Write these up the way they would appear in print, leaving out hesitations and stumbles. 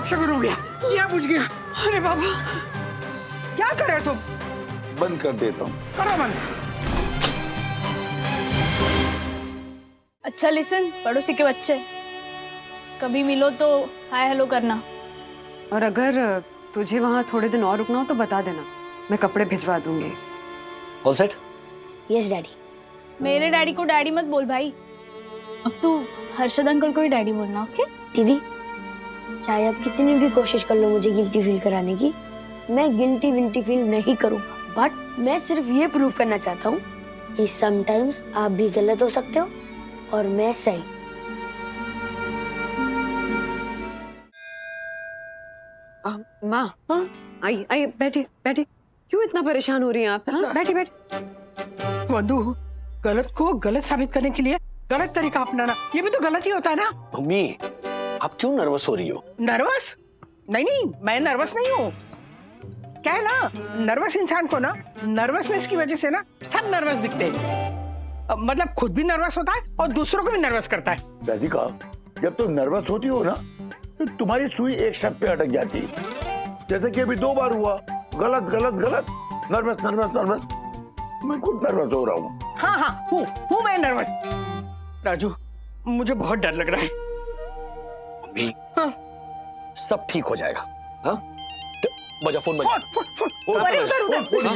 आप शुरू हो गया, क्या बुझ गया। अरे बाबा, क्या कर रहे हो तुम? बंद कर देता हूँ। करो बंद। अच्छा लिसन, पड़ोसी के बच्चे, कभी मिलो तो हाय हेलो करना। और अगर तुझे वहाँ थोड़े दिन और रुकना हो तो बता देना, मैं कपड़े भिजवा दूंगी। All set? Yes daddy. मेरे डैडी को डैडी मत बोल भाई, अब तू हर्षद अंकल को ही डैडी बोलना, ओके? दीदी, चाहे आप कितनी भी कोशिश कर लो मुझे गिल्टी फील कराने की, मैं गिल्टी विल्टी फील नहीं करूंगा। बट मैं सिर्फ ये प्रूव करना चाहता हूँ कि समटाइम्स आप भी गलत हो सकते हो और मैं सही। माँ, हाँ आई आई, बैठी बैठी। क्यों इतना परेशान हो रही हैं आप? हाँ बैठी बैठी। वंदु, गलत को गलत साबित करने के लिए गलत तरीका अपनाना, ये भी तो गलत ही होता है ना। मम्मी, आप क्यों नर्वस हो रही हो? नर्वस? नहीं नहीं, मैं नर्वस नहीं हूँ। क्या है ना, नर्वस इंसान को ना नर्वसनेस की वजह से ना सब नर्वस दिखते हैं। मतलब खुद भी नर्वस होता है और दूसरों को भी नर्वस करता है। राधिका, जब तुम नर्वस होती हो ना तो तुम्हारी सुई एक शब्द पे अटक जाती है। जैसे कि अभी 2 बार हुआ, गलत गलत गलत, नर्वस नर्वस नर्वस। मैं खुद नर्वस हो रहा हूँ। हाँ हाँ, हूँ मैं नर्वस। राजू, मुझे बहुत डर लग रहा है। मम्मी, हाँ। सब ठीक हो जाएगा। हाँ? बजा फोन, बजा। अरे उधर उधर। हाँ?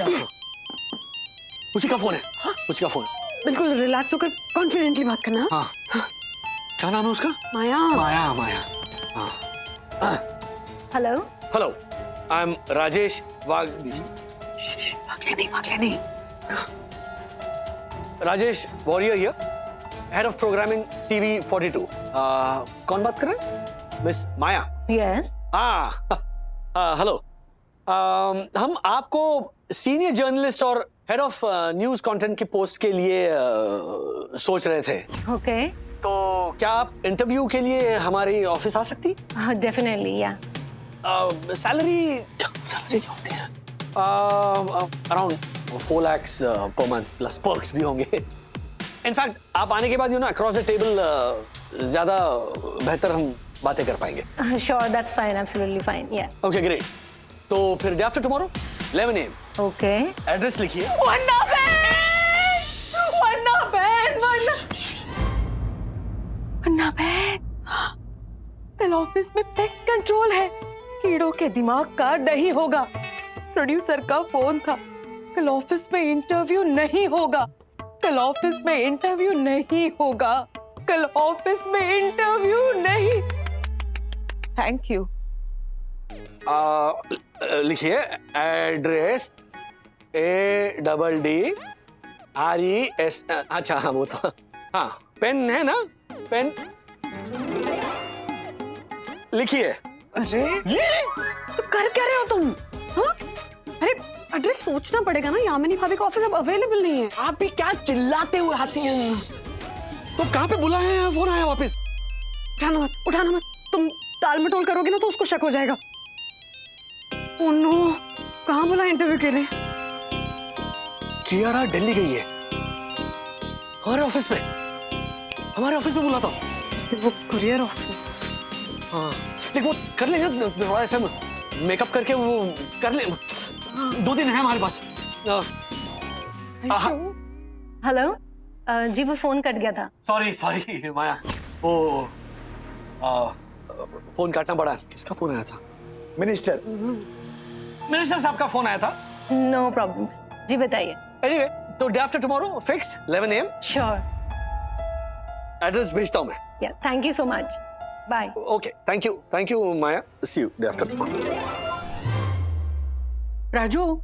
उसी का फोन है। उसी का फोन। बिल्कुल रिलैक्स होकर कॉन्फिडेंटली बात करना। हाँ। क्या नाम है उसका? Maya. Maya, Maya. Hello. Hello, I am Rajesh Wagh. भाग ले नहीं। Rajesh Warrior here, head of programming TV 42। कौन बात कर रहे हैं? मिस माया? यस। हाँ, हेलो। हम आपको सीनियर जर्नलिस्ट और हेड ऑफ न्यूज कंटेंट की पोस्ट के लिए सोच रहे थे। ओके, तो क्या आप इंटरव्यू के लिए हमारे ऑफिस आ सकती? डेफिनेटली या। सैलरी क्या होती है? Around 4 lakh per month plus perks भी होंगे। इनफैक्ट आप आने के बाद ना अक्रॉस द टेबल ज्यादा बेहतर हम बातें कर पाएंगे। Sure, that's fine, absolutely fine, yeah. Okay great. तो फिर day after tomorrow 11 AM। Okay. Address लिखिए। वन्ना बहन, वन्ना बहन, वन्ना बहन, कल ऑफिस में पेस्ट कंट्रोल है, कीड़ों के दिमाग का दही होगा। प्रोड्यूसर का फोन था, कल ऑफिस में इंटरव्यू नहीं होगा, कल ऑफिस में इंटरव्यू नहीं होगा, कल ऑफिस में इंटरव्यू नहीं। Thank you. लिखिए एड्रेस ADDRES। अच्छा हाँ, वो तो हाँ, पेन है ना? पेन लिखिए। अरे तो कर क्या रहे हो तुम? हाँ? अरे एड्रेस सोचना पड़ेगा ना, यामिनी भाभी का ऑफिस अब अवेलेबल नहीं है। आप भी क्या चिल्लाते हुए आती हैं? तो कहाँ पे बुलाए हैं? फोन आया वापस। उठाना मत। तुम टाल मटोल करोगे ना तो उसको शक हो जाएगा। ओह नो, कहाँ बुला इंटरव्यू के लिए? कियारा दिल्ली गई है, हमारे ऑफिस में बुला था। वो कुरियर ऑफिस। हाँ, लेकिन वो कर लेंगे थोड़ा ऐसा मेकअप करके, वो कर ले। 2 दिन है हमारे पास। हेलो, जी वो फोन कट गया था। सॉरी माया, वो फोन काटना पड़ा। किसका फोन आया था? मिनिस्टर साहब का फोन आया था। नो प्रॉब्लम, जी बताइए। एनीवे, तो day after tomorrow fix 11 AM। Sure, address भेजता हूँ मैं। Yeah, thank you so much, bye. Okay, thank you Maya, see you day after tomorrow. Raju,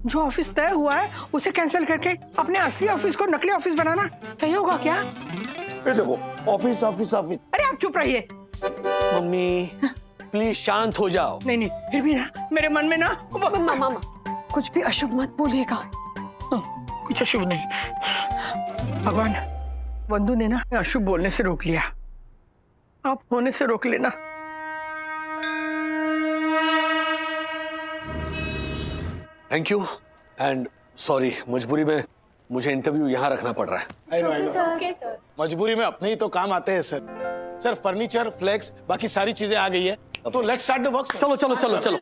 जो ऑफिस तय हुआ है उसे कैंसिल करके अपने असली ऑफिस को नकली ऑफिस बनाना सही होगा क्या? ये देखो, ऑफिस ऑफिस ऑफिस। अरे आप चुप रहिए। मम्मी प्लीज शांत हो जाओ। नहीं, फिर भी ना मेरे मन में ना मामा, कुछ भी अशुभ मत बोलिएगा। कुछ अशुभ नहीं। भगवान, वंदु ने ना अशुभ बोलने से रोक लिया, आप होने से रोक लेना। थैंक यू एंड सॉरी, मजबूरी में मुझे इंटरव्यू यहाँ रखना पड़ रहा है। मजबूरी में अपने ही तो काम आते हैं सर। फर्नीचर, फ्लेक्स, बाकी सारी चीजें आ गई है। तो लेट्स स्टार्ट द वर्क। चलो चलो चलो चलो।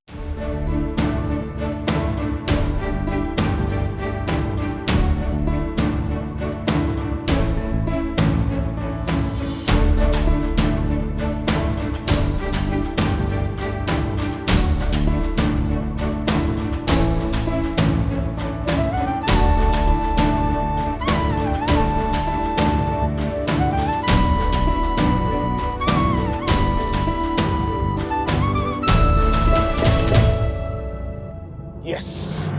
यस,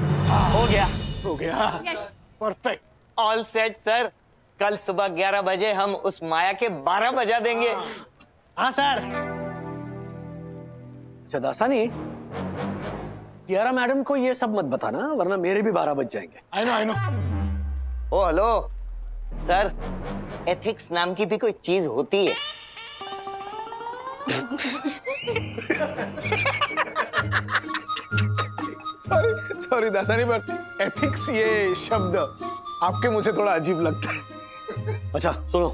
हो गया। हो गया। परफेक्ट। ऑल सेट सर, कल सुबह 11 बजे हम उस माया के 12 बजा देंगे। हाँ सर। अच्छा दासानी, कियारा मैडम को ये सब मत बताना वरना मेरे भी 12 बज जाएंगे। I know. Oh hello sir, ethics नाम की भी कोई चीज होती है। सॉरी दासानी, बट एथिक्स ये शब्द आपके मुझे थोड़ा अजीब लगता है। अच्छा सुनो,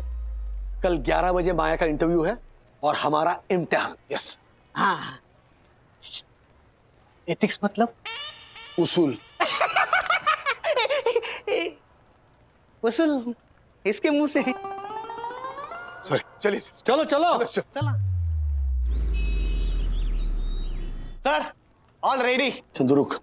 कल 11 बजे माया का इंटरव्यू है और हमारा इम्तिहान। यस। हाँ। एथिक्स मतलब उसूल। उसूल इसके मुंह से। सॉरी, चलिए चलो चलो चलो। Sir all ready. चंदू रुक।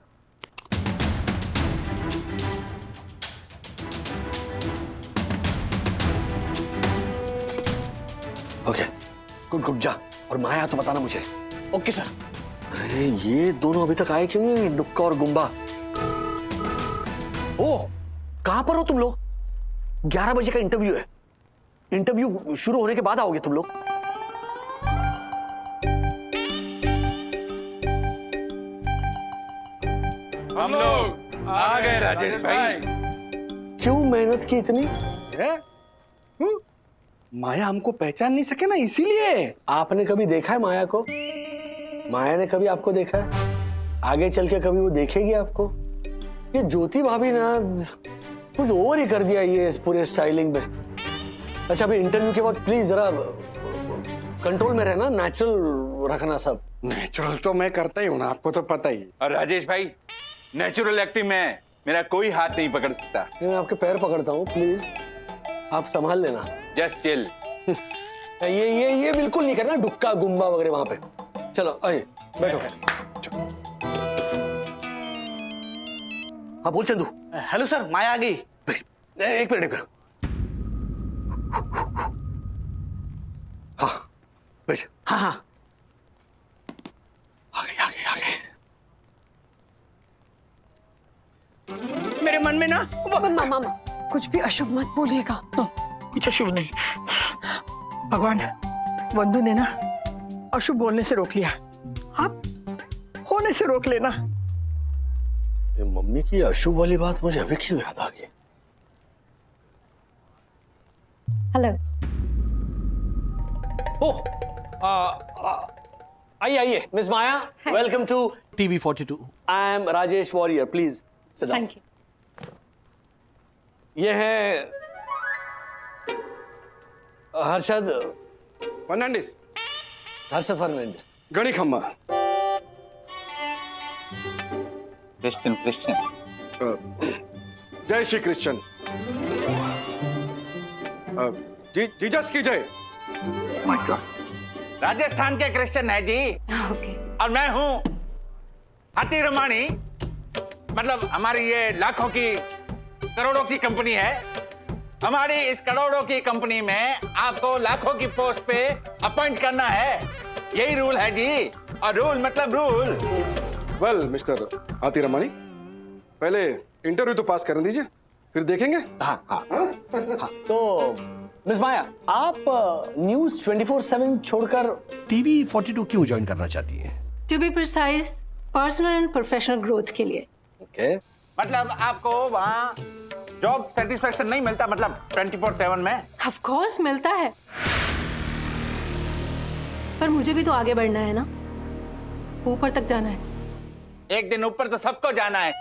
ओके गुड गुड, जा और माया तो बताना मुझे। Okay sir. अरे ये दोनों अभी तक आए क्यों नहीं, डुक्का और गुम्बा? ओ कहां पर हो तुम लोग? 11 बजे का इंटरव्यू है। इंटरव्यू शुरू होने के बाद आओगे तुम लोग? हम लोग आ गए राजेश भाई। क्यों मेहनत की इतनी? माया हमको पहचान नहीं सके ना, इसीलिए। आपने कभी देखा है माया को? माया ने कभी आपको देखा है? आगे चल के कभी वो देखेगी आपको? ये ज्योति भाभी ना कुछ ओवर ही कर दिया ये इस पूरे स्टाइलिंग में। अच्छा अभी इंटरव्यू के बाद प्लीज जरा कंट्रोल में रहना, नेचुरल रखना सब। नेचुरल तो मैं करता ही हूँ ना, आपको तो पता ही। और राजेश भाई, नेचुरल एक्टिंग में मेरा कोई हाथ नहीं पकड़ सकता। मैं आपके पैर पकड़ता हूँ, प्लीज आप संभाल लेना। Just chill. ये बिल्कुल नहीं करना डुक्का गुम्बा वगैरह वहां पे। चलो आइए बैठो। हाँ बोल चंदू। हेलो सर, माया आ गई। एक मिनट। हाँ बैठ। हाँ। आ गए। मेरे मन में ना मामा कुछ भी अशुभ मत बोलिएगा। कुछ अशुभ नहीं। भगवान, वंदु ने ना अशुभ बोलने से रोक लिया, आप होने से रोक लेना। ये मम्मी की अशुभ वाली बात मुझे अभी क्यों याद आ गई? हेलो। आइए miss Maya, welcome to TV 42। I am Rajesh Warrior, please sit down. Thank you. ये है हर्षद फर्नांडिस। फर्नांडिस। गणी खम्मा। क्रिश्चियन। जय श्री कृष्ण। जीसस की जय। राजस्थान के क्रिश्चियन है जी। ओके। और मैं हूँ हाथी रमानी। मतलब हमारी ये लाखों की करोड़ों की कंपनी है। हमारी इस करोड़ों की कंपनी में आपको लाखों की पोस्ट पे अपॉइंट करना है, यही रूल है जी। और रूल मतलब रूल। वेल मिस्टर हाथी रमानी, पहले इंटरव्यू तो पास करने दीजिए, फिर देखेंगे। हाँ। तो मिस माया, आप न्यूज 24/7 छोड़कर टीवी 42 क्यों ज्वाइन करना चाहती हैं? To be precise, personal and professional growth के लिए। ओके। मतलब आपको वहाँ जॉब सेटिस्फेक्शन नहीं मिलता, मतलब 24/7 में? ऑफ कोर्स मिलता है, पर मुझे भी तो आगे बढ़ना है ना, ऊपर तक जाना है। एक दिन ऊपर तो सबको जाना है।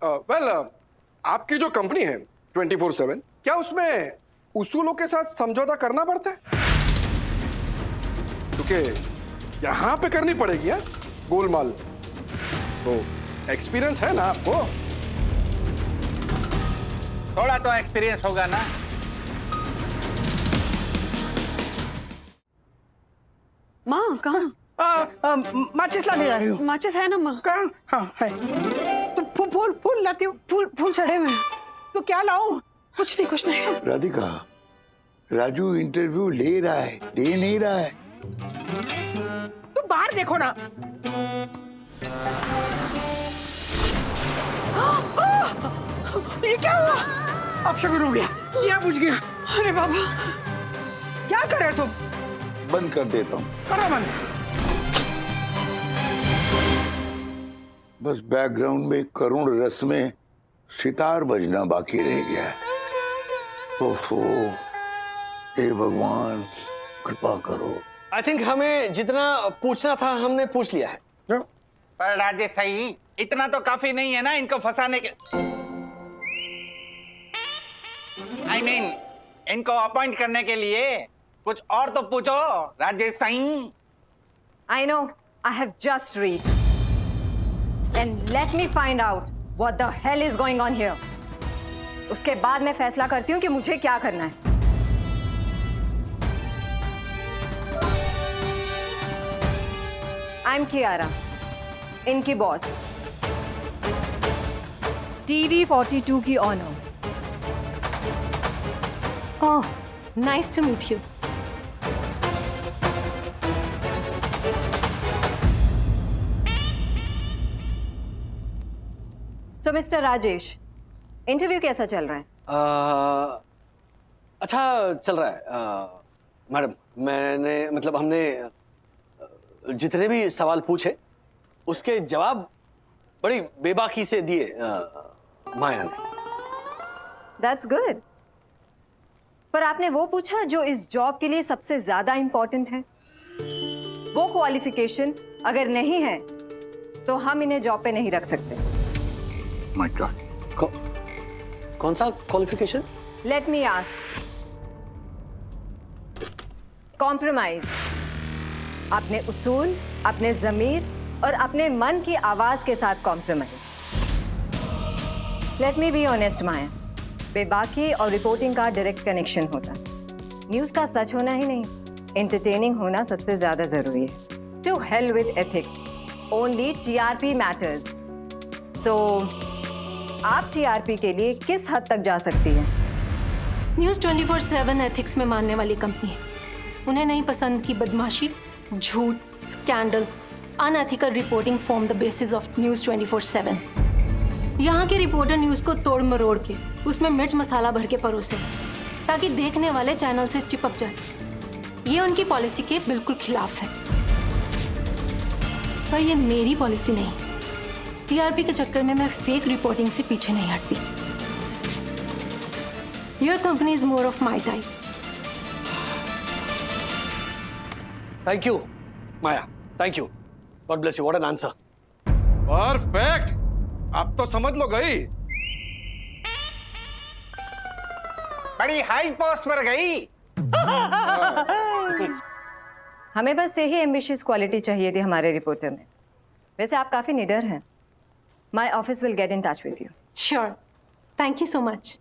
वेल आपकी जो कंपनी है 24/7, क्या उसमें उसूलों के साथ समझौता करना पड़ता है, क्योंकि यहां पे करनी पड़ेगी यार गोलमाल। तो एक्सपीरियंस है ना आपको? थोड़ा तो एक्सपीरियंस होगा ना। माँ कहाँ? माचिस लाने जा रही हूँ। माचिस है ना माँ? कहाँ? हाँ है। तो फूल फूल लाती हूँ। फूल चढ़े हुए हैं। तो क्या लाऊं? कुछ नहीं कुछ नहीं। राधिका, राजू इंटरव्यू ले रहा है, दे नहीं रहा है। तो बाहर देखो ना। ये क्या हुआ? अब शगुन हो गया, क्या बुझ गया? अरे बाबा, क्या कर रहे हो तुम? बंद कर देता हूँ। करो बंद। बस बैकग्राउंड में करुण रस में सितार बजना बाकी रह गया है। ओहो, हे भगवान कृपा करो। आई थिंक हमें जितना पूछना था हमने पूछ लिया है। पर राजेश सही, इतना तो काफी नहीं है ना इनको फंसाने के। I mean, इनको अपॉइंट करने के लिए कुछ और तो पूछो राजेश सही। I know, I have just reached. And let me find out what the hell is going on here. उसके बाद मैं फैसला करती हूँ कि मुझे क्या करना है। I'm Kiara, इनकी बॉस, TV 42 की honour. Oh, nice to meet you. So, mister Rajesh, interview कैसा चल रहा है? अच्छा चल रहा है मैडम। हमने जितने भी सवाल पूछे उसके जवाब बड़ी बेबाकी से दिए माया ने। That's good. पर आपने वो पूछा जो इस जॉब के लिए सबसे ज्यादा इंपॉर्टेंट है। वो क्वालिफिकेशन अगर नहीं है तो हम इन्हें जॉब पे नहीं रख सकते। My God. कौन सा qualification? Let me ask. Compromise, अपने उसूल, अपने जमीर और अपने मन की आवाज के साथ compromise. Let me be honest Maya, बेबाकी और रिपोर्टिंग का डायरेक्ट कनेक्शन होता है। न्यूज का सच होना ही नहीं, एंटरटेनिंग होना सबसे ज्यादा जरूरी है। To hell with ethics, only TRP matters. So आप टीआरपी के लिए किस हद तक जा सकती हैं? न्यूज़ 24/7 एथिक्स में मानने वाली कंपनी है। उन्हें नहीं पसंद कि बदमाशी, झूठ, scandal, unethical reporting form the basis of news 24/7। यहाँ के रिपोर्टर न्यूज़ को तोड़ मरोड़ के उसमें मिर्च मसाला भर के परोसे ताकि देखने वाले चैनल से चिपक जाए। ये उनकी पॉलिसी के बिल्कुल खिलाफ है। पर ये मेरी पॉलिसी नहीं। टीआरपी के चक्कर में मैं फेक रिपोर्टिंग से पीछे नहीं हटती। Your company is more of my type. Thank you, Maya. Thank you. God bless you. What an answer. Perfect. अब तो समझ लो गई। बड़ी हाई पोस्ट पर गई। हमें बस यही एम्बिशियस क्वालिटी चाहिए थी हमारे रिपोर्टर में। वैसे आप काफी निडर हैं। My office will get in touch with you. Sure. Thank you so much.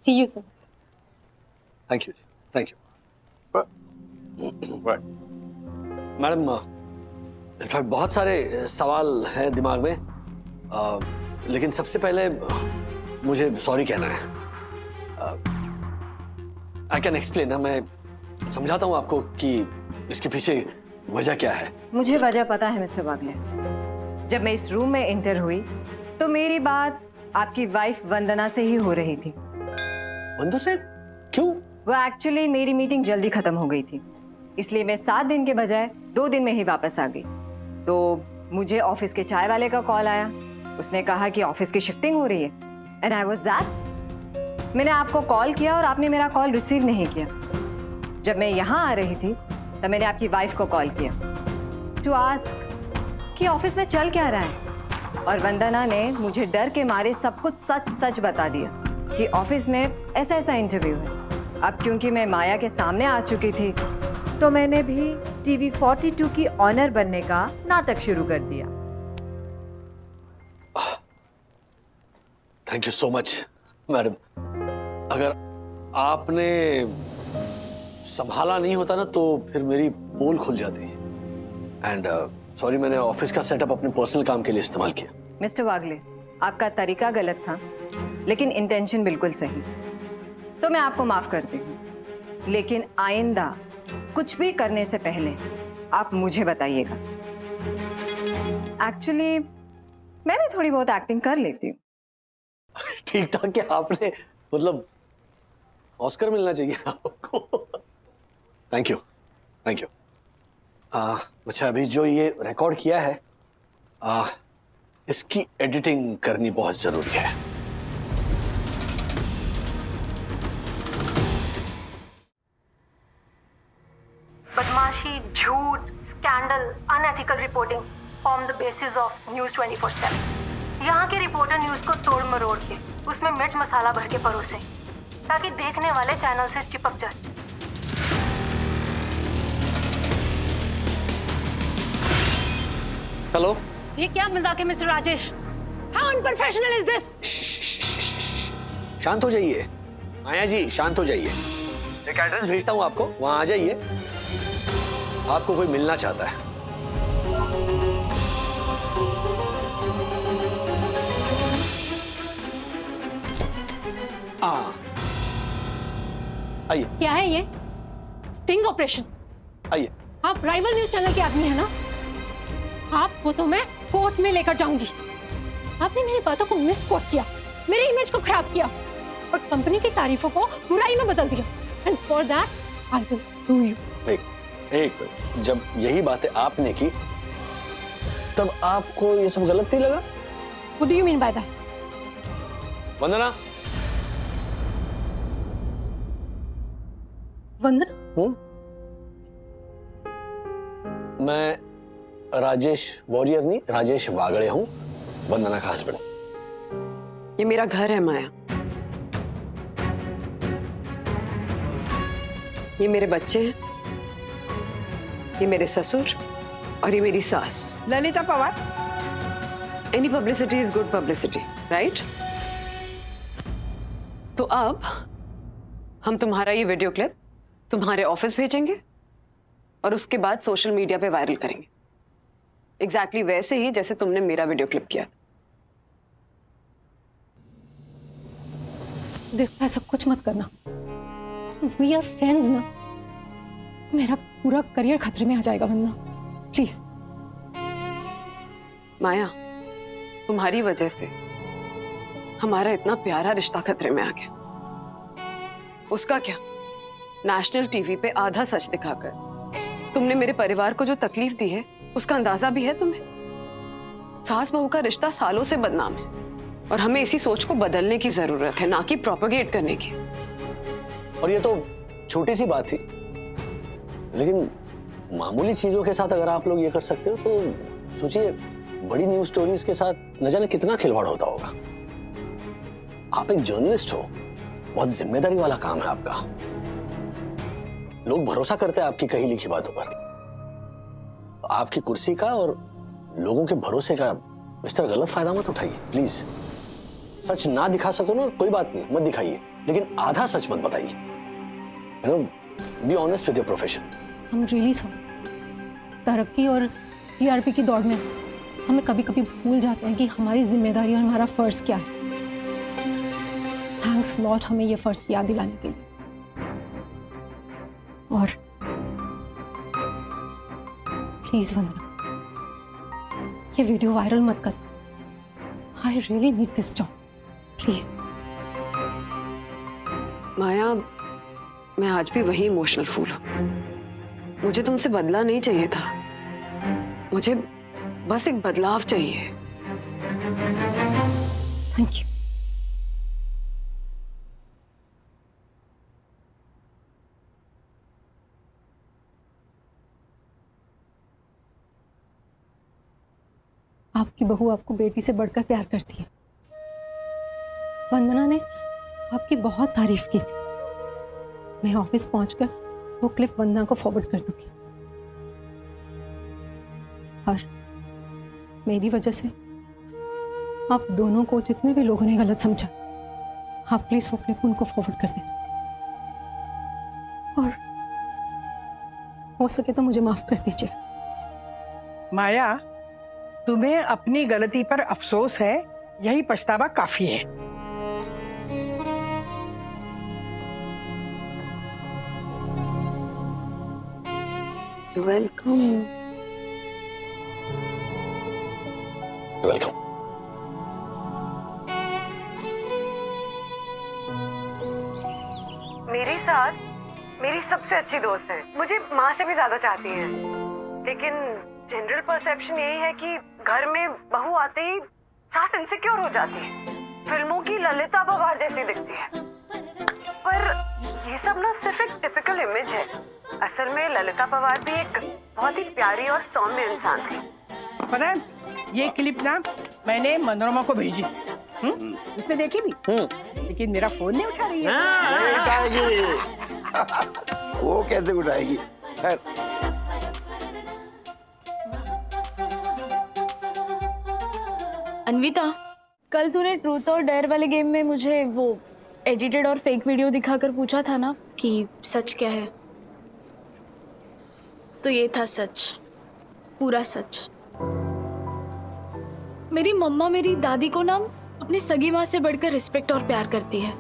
See you soon. Thank you. Thank you. Madam, in fact बहुत सारे सवाल हैं दिमाग में, लेकिन सबसे पहले मुझे सॉरी कहना है। आई कैन एक्सप्लेन ना, मैं समझाता हूँ आपको कि इसके पीछे वजह क्या है। मुझे वजह पता है मिस्टर बागले। जब मैं इस रूम में एंटर हुई तो मेरी बात आपकी वाइफ वंदना से ही हो रही थी। वंदना से? क्यों? वो एक्चुअली मेरी मीटिंग जल्दी खत्म हो गई थी, इसलिए मैं 7 दिन के बजाय 2 दिन में ही वापस आ गई। तो मुझे ऑफिस के चाय वाले का कॉल आया। उसने कहा कि ऑफिस की शिफ्टिंग हो रही है। And I was that. मैंने आपको कॉल किया और आपने मेरा कॉल रिसीव नहीं किया। जब मैं यहाँ आ रही थी तब मैंने आपकी वाइफ को कॉल किया टू आस्क कि ऑफिस में चल क्या रहा है, और वंदना ने मुझे डर के मारे सब कुछ सच सच बता दिया। कि ऑफिस में ऐसा ऐसा इंटरव्यू है। अब क्योंकि मैं माया के सामने आ चुकी थी तो मैंने भी टीवी 42 की ऑनर बनने का नाटक शुरू कर दिया। Thank you so much madam. अगर आपने संभाला नहीं होता ना तो फिर मेरी पोल खुल जाती। एंड सॉरी, मैंने ऑफिस का सेटअप अपने पर्सनल काम के लिए इस्तेमाल किया। मिस्टर वागले, आपका तरीका गलत था लेकिन इंटेंशन बिल्कुल सही, तो मैं आपको माफ करती हूँ। लेकिन आइंदा कुछ भी करने से पहले आप मुझे बताइएगा। एक्चुअली मैं भी थोड़ी बहुत एक्टिंग कर लेती हूँ। ठीक ठाक क्या आपने, मतलब ऑस्कर मिलना चाहिए आपको। Thank you, thank you. अच्छा, अभी जो ये रिकॉर्ड किया है इसकी एडिटिंग करनी बहुत जरूरी है। बदमाशी, झूठ, scandal, unethical reporting form the basis of news 24/7। यहाँ के रिपोर्टर न्यूज़ को तोड़ मरोड़ के उसमें मिर्च मसाला भर के परोसे ताकि देखने वाले चैनल से चिपक जाए। हेलो, ये क्या मजाक है mister Rajesh? How unprofessional is this? शांत हो जाइए माया जी, शांत हो जाइए। एक एड्रेस भेजता हूँ आपको, वहां आ जाइए। आपको कोई मिलना चाहता है। आइए। क्या है ये? Sting operation? आइए। आप राइवल न्यूज चैनल के आदमी है ना? आपको तो मैं कोर्ट में लेकर जाऊंगी। आपने मेरी बातों को मिस कोट किया, मेरी इमेज को खराब किया और कंपनी की तारीफों को बुराई में बदल दिया। And for that I will sue you. एक जब यही बातें आपने की तब आपको ये सब गलत नहीं लगा? What do you mean by that? वंदना। वंदना? मैं राजेश वॉरियर नहीं, राजेश वागड़े हूँ, वंदना का हस्बैंड। ये मेरा घर है माया, ये मेरे बच्चे हैं, ये मेरे ससुर और ये मेरी सास Lalita Pawar. Any publicity is good publicity, right? तो अब हम तुम्हारा ये वीडियो क्लिप तुम्हारे ऑफिस भेजेंगे और उसके बाद सोशल मीडिया पे वायरल करेंगे, एग्जैक्टली वैसे ही जैसे तुमने मेरा वीडियो क्लिप किया। देखो, ऐसा कुछ मत करना। वी आर फ्रेंड्स ना। मेरा पूरा करियर खतरे में आ जाएगा वंदना, प्लीज। माया, तुम्हारी वजह से हमारा इतना प्यारा रिश्ता खतरे में आ गया। उसका क्या, नेशनल टीवी पे आधा सच दिखाकर तुमने मेरे परिवार को जो तकलीफ दी है उसका अंदाजा भी है तुम्हें? सास बहू का रिश्ता सालों से बदनाम है और हमें इसी सोच को बदलने की जरूरत है, ना कि प्रोपेगेट करने की। और ये तो छोटी सी बात थी, लेकिन मामूली चीजों के साथ अगर आप लोग ये कर सकते हो तो सोचिए बड़ी न्यूज स्टोरीज के साथ न जाने कितना खिलवाड़ होता होगा। आप एक जर्नलिस्ट हो, बहुत जिम्मेदारी वाला काम है आपका। लोग भरोसा करते हैं आपकी कही लिखी बातों पर। आपकी कुर्सी का और लोगों के भरोसे का इस तरह गलत फायदा मत उठाइए प्लीज। सच ना दिखा सको ना, कोई बात नहीं, मत दिखाइए, लेकिन आधा सच मत बताइए। You know, be honest with your profession. हम रियली सॉरी। तरक्की और टीआरपी की दौड़ में हम कभी कभी भूल जाते हैं कि हमारी जिम्मेदारी और हमारा फर्ज क्या है। थैंक्स लॉट हमें ये फर्ज याद दिलाने के लिए। और प्लीज वंदना, ये वीडियो वायरल मत कर। I really need this job, please. Maya, मैं आज भी वही इमोशनल फूल हूं। मुझे तुमसे बदला नहीं चाहिए था, मुझे बस एक बदलाव चाहिए। Thank you. आपकी बहू आपको बेटी से बढ़कर प्यार करती है। वंदना ने आपकी बहुत तारीफ की थी। मैं ऑफिस पहुंचकर वो क्लिप वंदना को फॉरवर्ड कर दूंगी। और मेरी वजह से आप दोनों को जितने भी लोगों ने गलत समझा, आप प्लीज वो क्लिप उनको फॉरवर्ड कर दें। और हो सके तो मुझे माफ कर दीजिएगा। माया, तुम्हें अपनी गलती पर अफसोस है, यही पछतावा काफी है। वेलकम। वेलकम। मेरी सास मेरी सबसे अच्छी दोस्त है, मुझे माँ से भी ज्यादा चाहती है। लेकिन जनरल परसेप्शन यही है कि घर में बहू आते ही सास इनसिक्योर हो जाती है, फिल्मों की ललिता पवार जैसी दिखती है। पर ये सब ना सिर्फ एक टिपिकल इमेज है। असल में ललिता पवार भी एक बहुत ही प्यारी और सौम्य इंसान थी। पता है, ये क्लिप ना मैंने मनोरमा को भेजी। उसने देखी भी, लेकिन मेरा फोन नहीं उठा रही है। वो कैसे उठाएगी? खैर, अन्विता, कल तूने ट्रूथ और डेयर वाले गेम में मुझे वो एडिटेड और फेक वीडियो दिखाकर पूछा था ना कि सच क्या है, तो ये था सच, पूरा सच। मेरी मम्मा मेरी दादी को ना अपनी सगी माँ से बढ़कर रिस्पेक्ट और प्यार करती है,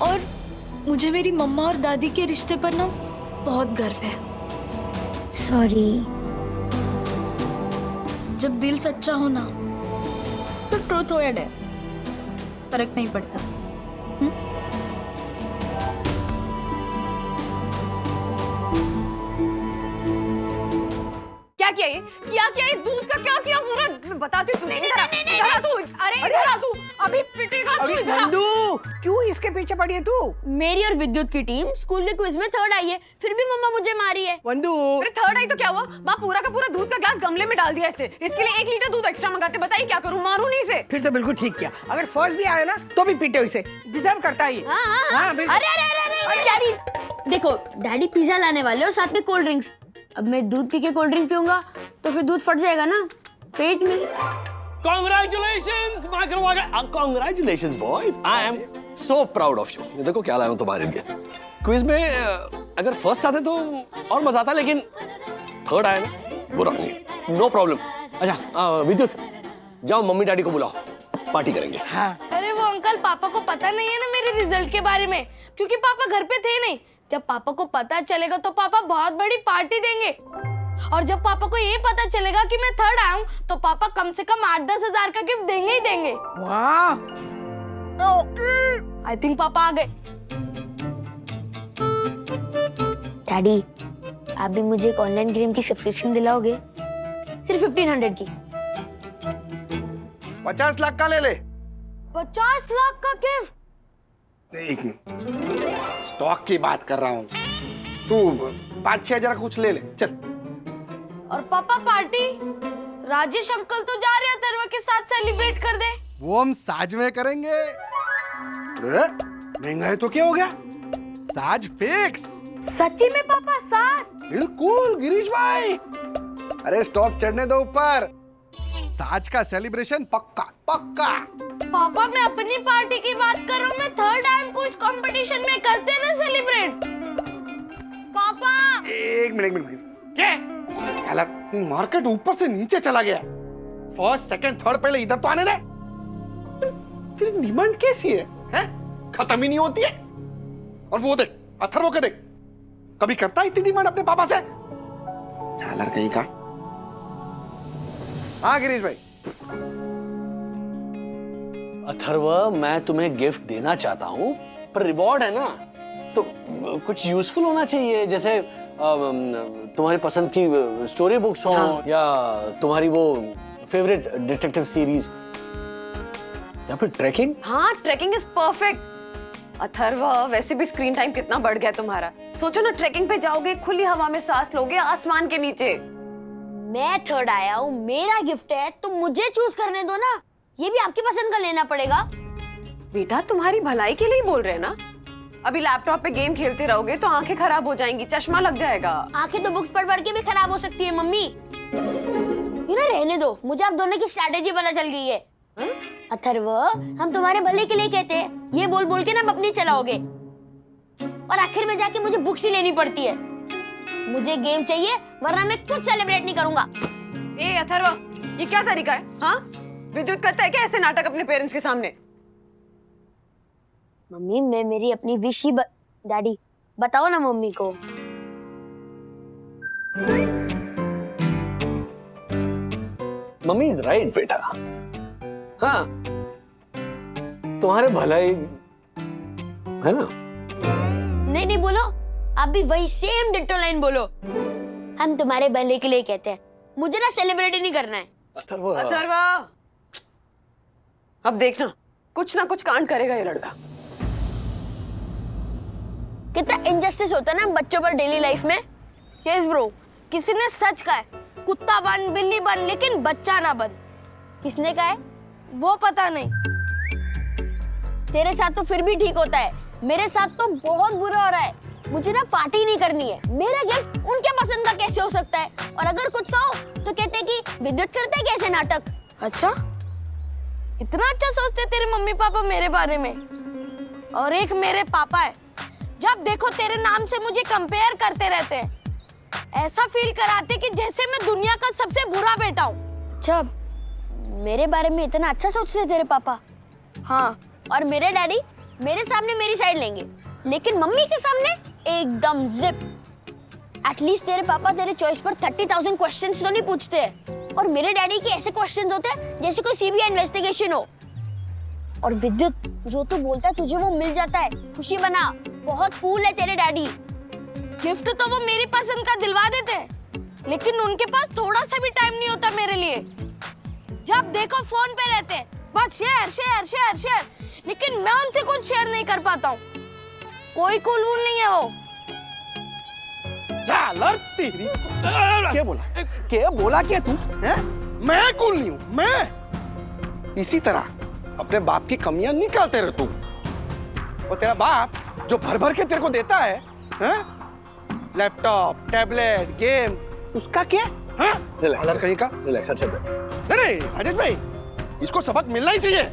और मुझे मेरी मम्मा और दादी के रिश्ते पर ना बहुत गर्व है। सॉरी। जब दिल सच्चा हो ना, तो ट्रूथ हो या डेयर फर्क नहीं पड़ता। क्या किया ये? क्या ये दूध का क्या किया? पूरा बताती तू। नहीं तू। अरे तू अभी पिटेगा तू। नंदू, क्यों इसके पीछे पड़ी है तू? मेरी और विद्युत की टीम स्कूल के क्विज में 3rd आई है, फिर भी मम्मा मुझे मारी है। वंदू, अरे 3rd आई तो क्या हुआ? माँ पूरा का पूरा दूध का ग्लास गमले में डाल दिया इसके लिए 1 लीटर दूध एक्स्ट्रा मंगाते। बताइए क्या करूँ? मारूं नहीं इसे? फिर तो बिल्कुल ठीक किया। अगर फर्स्ट भी आया ना तो भी पीटे इसे, डिजर्व करता है ये। हाँ, बिल्कुल। अरे डैडी, देखो डैडी पिज्जा लाने वाले और साथ में कोल्ड ड्रिंक्स। अब मैं दूध पी के कोल्ड ड्रिंक पीऊंगा तो फिर दूध फट जाएगा ना पेट में। Congratulations, congratulations boys. I am so proud of you. देखो क्या लाया हूँ तुम्हारे लिए। क्विज में अगर फर्स्ट आते तो और मजा आता, लेकिन 3rd आया ना, बुरा नहीं, नो प्रॉब्लम। अच्छा विद्युत, जाओ मम्मी डैडी को बुलाओ, पार्टी करेंगे। हाँ। अरे वो अंकल, पापा को पता नहीं है ना मेरे रिजल्ट के बारे में, क्योंकि पापा घर पे थे नहीं। जब पापा को पता चलेगा तो पापा बहुत बड़ी पार्टी देंगे, और जब पापा को ये पता चलेगा कि मैं 3rd आया हूँ तो पापा कम से कम 8-10 हजार का गिफ्ट देंगे ही देंगे। वाह, आई थिंक पापा आ गए। डैडी, आप भी मुझे एक ऑनलाइन गेम की सब्सक्रिप्शन दिलाओगे? सिर्फ 1500 की। 50 लाख का ले ले। 50 लाख का गिफ्ट? एक मिनट, स्टॉक की बात कर रहा हूँ। तू 5-6 हजार कुछ ले ले, चल। और पापा पार्टी? राजेश अंकल तो जा रहे हैं अथर्व के साथ सेलिब्रेट कर दे। वो हम साज में करेंगे। अरे महंगा है तो क्या हो गया? साज फिक्स। सच्ची में पापा? साथ? बिल्कुल गिरीश भाई। अरे स्टॉक चढ़ने दो ऊपर, साज का सेलिब्रेशन पक्का पक्का। पापा मैं अपनी पार्टी की बात कर रहा हूँ, मैं 3rd आया हूँ, इस कंपटीशन में करते हैं ना सेलिब्रेट। पापा एक मिनट क्या? चला, मार्केट ऊपर से नीचे चला गया। फर्स्ट सेकंड थर्ड पहले इधर तो आने दे। तेरी डिमांड कैसी है? हैं? खत्म ही नहीं होती है। और वो देख, अथर्व को देख, कभी करता है इतनी डिमांड अपने पापा से? झालर कहीं का। हाँ गिरीश भाई। अथर्व, मैं तुम्हें गिफ्ट देना चाहता हूँ, पर रिवॉर्ड है ना, तो कुछ यूजफुल होना चाहिए, जैसे तुम्हारी पसंद की स्टोरी बुक्स हो, या तुम्हारी वो फेवरेट डिटेक्टिव सीरीज, या फिर ट्रैकिंग। हाँ, ट्रैकिंग इज परफेक्ट। अथर्व, वैसे भी स्क्रीन टाइम कितना बढ़ गया तुम्हारा। सोचो ना, ट्रैकिंग पे जाओगे, खुली हवा में सांस लोगे, आसमान के नीचे। मैं 3rd आया हूँ, मेरा गिफ्ट है, तो मुझे चूज करने दो ना। ये भी आपकी पसंद का लेना पड़ेगा। बेटा तुम्हारी भलाई के लिए ही बोल रहे हैं ना। अभी लैपटॉप पे गेम खेलते रहोगे तो आंखें खराब हो जाएंगी, चश्मा लग जाएगा। आंखें तो बुक्स पढ़ पढ़ के भी खराब हो सकती है मम्मी। ये ना रहने दो, मुझे आप दोनों की स्ट्रैटेजी पता चल गई है। अथर्व, हम तुम्हारे भले के लिए कहते हैं, ये बोल बोल के ना अपनी चलाओगे और आखिर में जाके मुझे बुक्स ही लेनी पड़ती है। मुझे गेम चाहिए वरना मैं कुछ सेलिब्रेट नहीं करूंगा। ए अथर्व, ये क्या तरीका है? हाँ, विद्युत करता है क्या ऐसे नाटक अपने पेरेंट्स के सामने? मम्मी मैं मेरी अपनी विश ही डैडी बताओ ना मम्मी को। मम्मी इज राइट बेटा। हाँ, तुम्हारे भलाई है ना। नहीं नहीं बोलो, आप भी वही सेम डिट्टो लाइन बोलो। हम तुम्हारे भले के लिए कहते हैं, मुझे ना सेलिब्रेट ही नहीं करना है। अथर्व, अब देखना कुछ ना कुछ कांड करेगा ये लड़का। कितना इनजस्टिस होता है ना बच्चों पर डेली लाइफ में। यस ब्रो, किसी ने सच कहा है, कुत्ता बन बिल्ली बन लेकिन बच्चा ना बन। किसने कहा है? वो पता नहीं। तेरे साथ तो फिर भी ठीक होता है, मेरे साथ तो बहुत बुरा हो रहा है। मुझे ना पार्टी नहीं करनी है। मेरा गिफ्ट उनके पसंद का कैसे हो सकता है? और अगर कुछ कहो तो कहते हैं कि विद्युत करते हैं कैसे नाटक। अच्छा, इतना अच्छा सोचते तेरे मम्मी पापा मेरे बारे में। और एक मेरे पापा है, जब देखो तेरे नाम से मुझे कंपेयर करते रहते हैं। ऐसा फील कराते कि जैसे मैं दुनिया का सबसे बुरा बेटा हूँ। अच्छा, मेरे बारे में इतना अच्छा सोचते हैं तेरे पापा? हाँ, और मेरे डैडी मेरे सामने मेरी साइड लेंगे, लेकिन मम्मी के सामने एकदम जिप। एटलीस्ट तेरे पापा तेरे चॉइस पर 30,000 क्वेश्चंस तो नहीं पूछते हैं, और मेरे डैडी के ऐसे क्वेश्चंस होते हैं जैसे कोई सीबीआई इन्वेस्टिगेशन हो। और विद्युत, जो तू बोलता है तुझे वो मिल जाता है, खुशी बना। बहुत कूल है तेरे डैडी। गिफ्ट तो वो मेरी पसंद का दिलवा देते हैं, लेकिन उनके पास थोड़ा सा भी टाइम नहीं होता मेरे लिए। जब देखो फोन पे रहते हैं, बस शेयर शेयर शेयर शेयर, लेकिन मैं उनसे कुछ शेयर नहीं कर पाता हूँ। कोई कूल वूल नहीं है वो। झालर तेरी। क्या बोला क्या तू है? मैं कूल नहीं हूँ। मैं इसी तरह अपने बाप की कमियां निकालते रह तू। और तेरा बाप जो भर भर के तेरे को देता है, लैपटॉप, टैबलेट, गेम, उसका क्या? रिलैक्स कहीं का रिलैक्स। अच्छा नहीं राजेश भाई, इसको सबक मिलना ही चाहिए।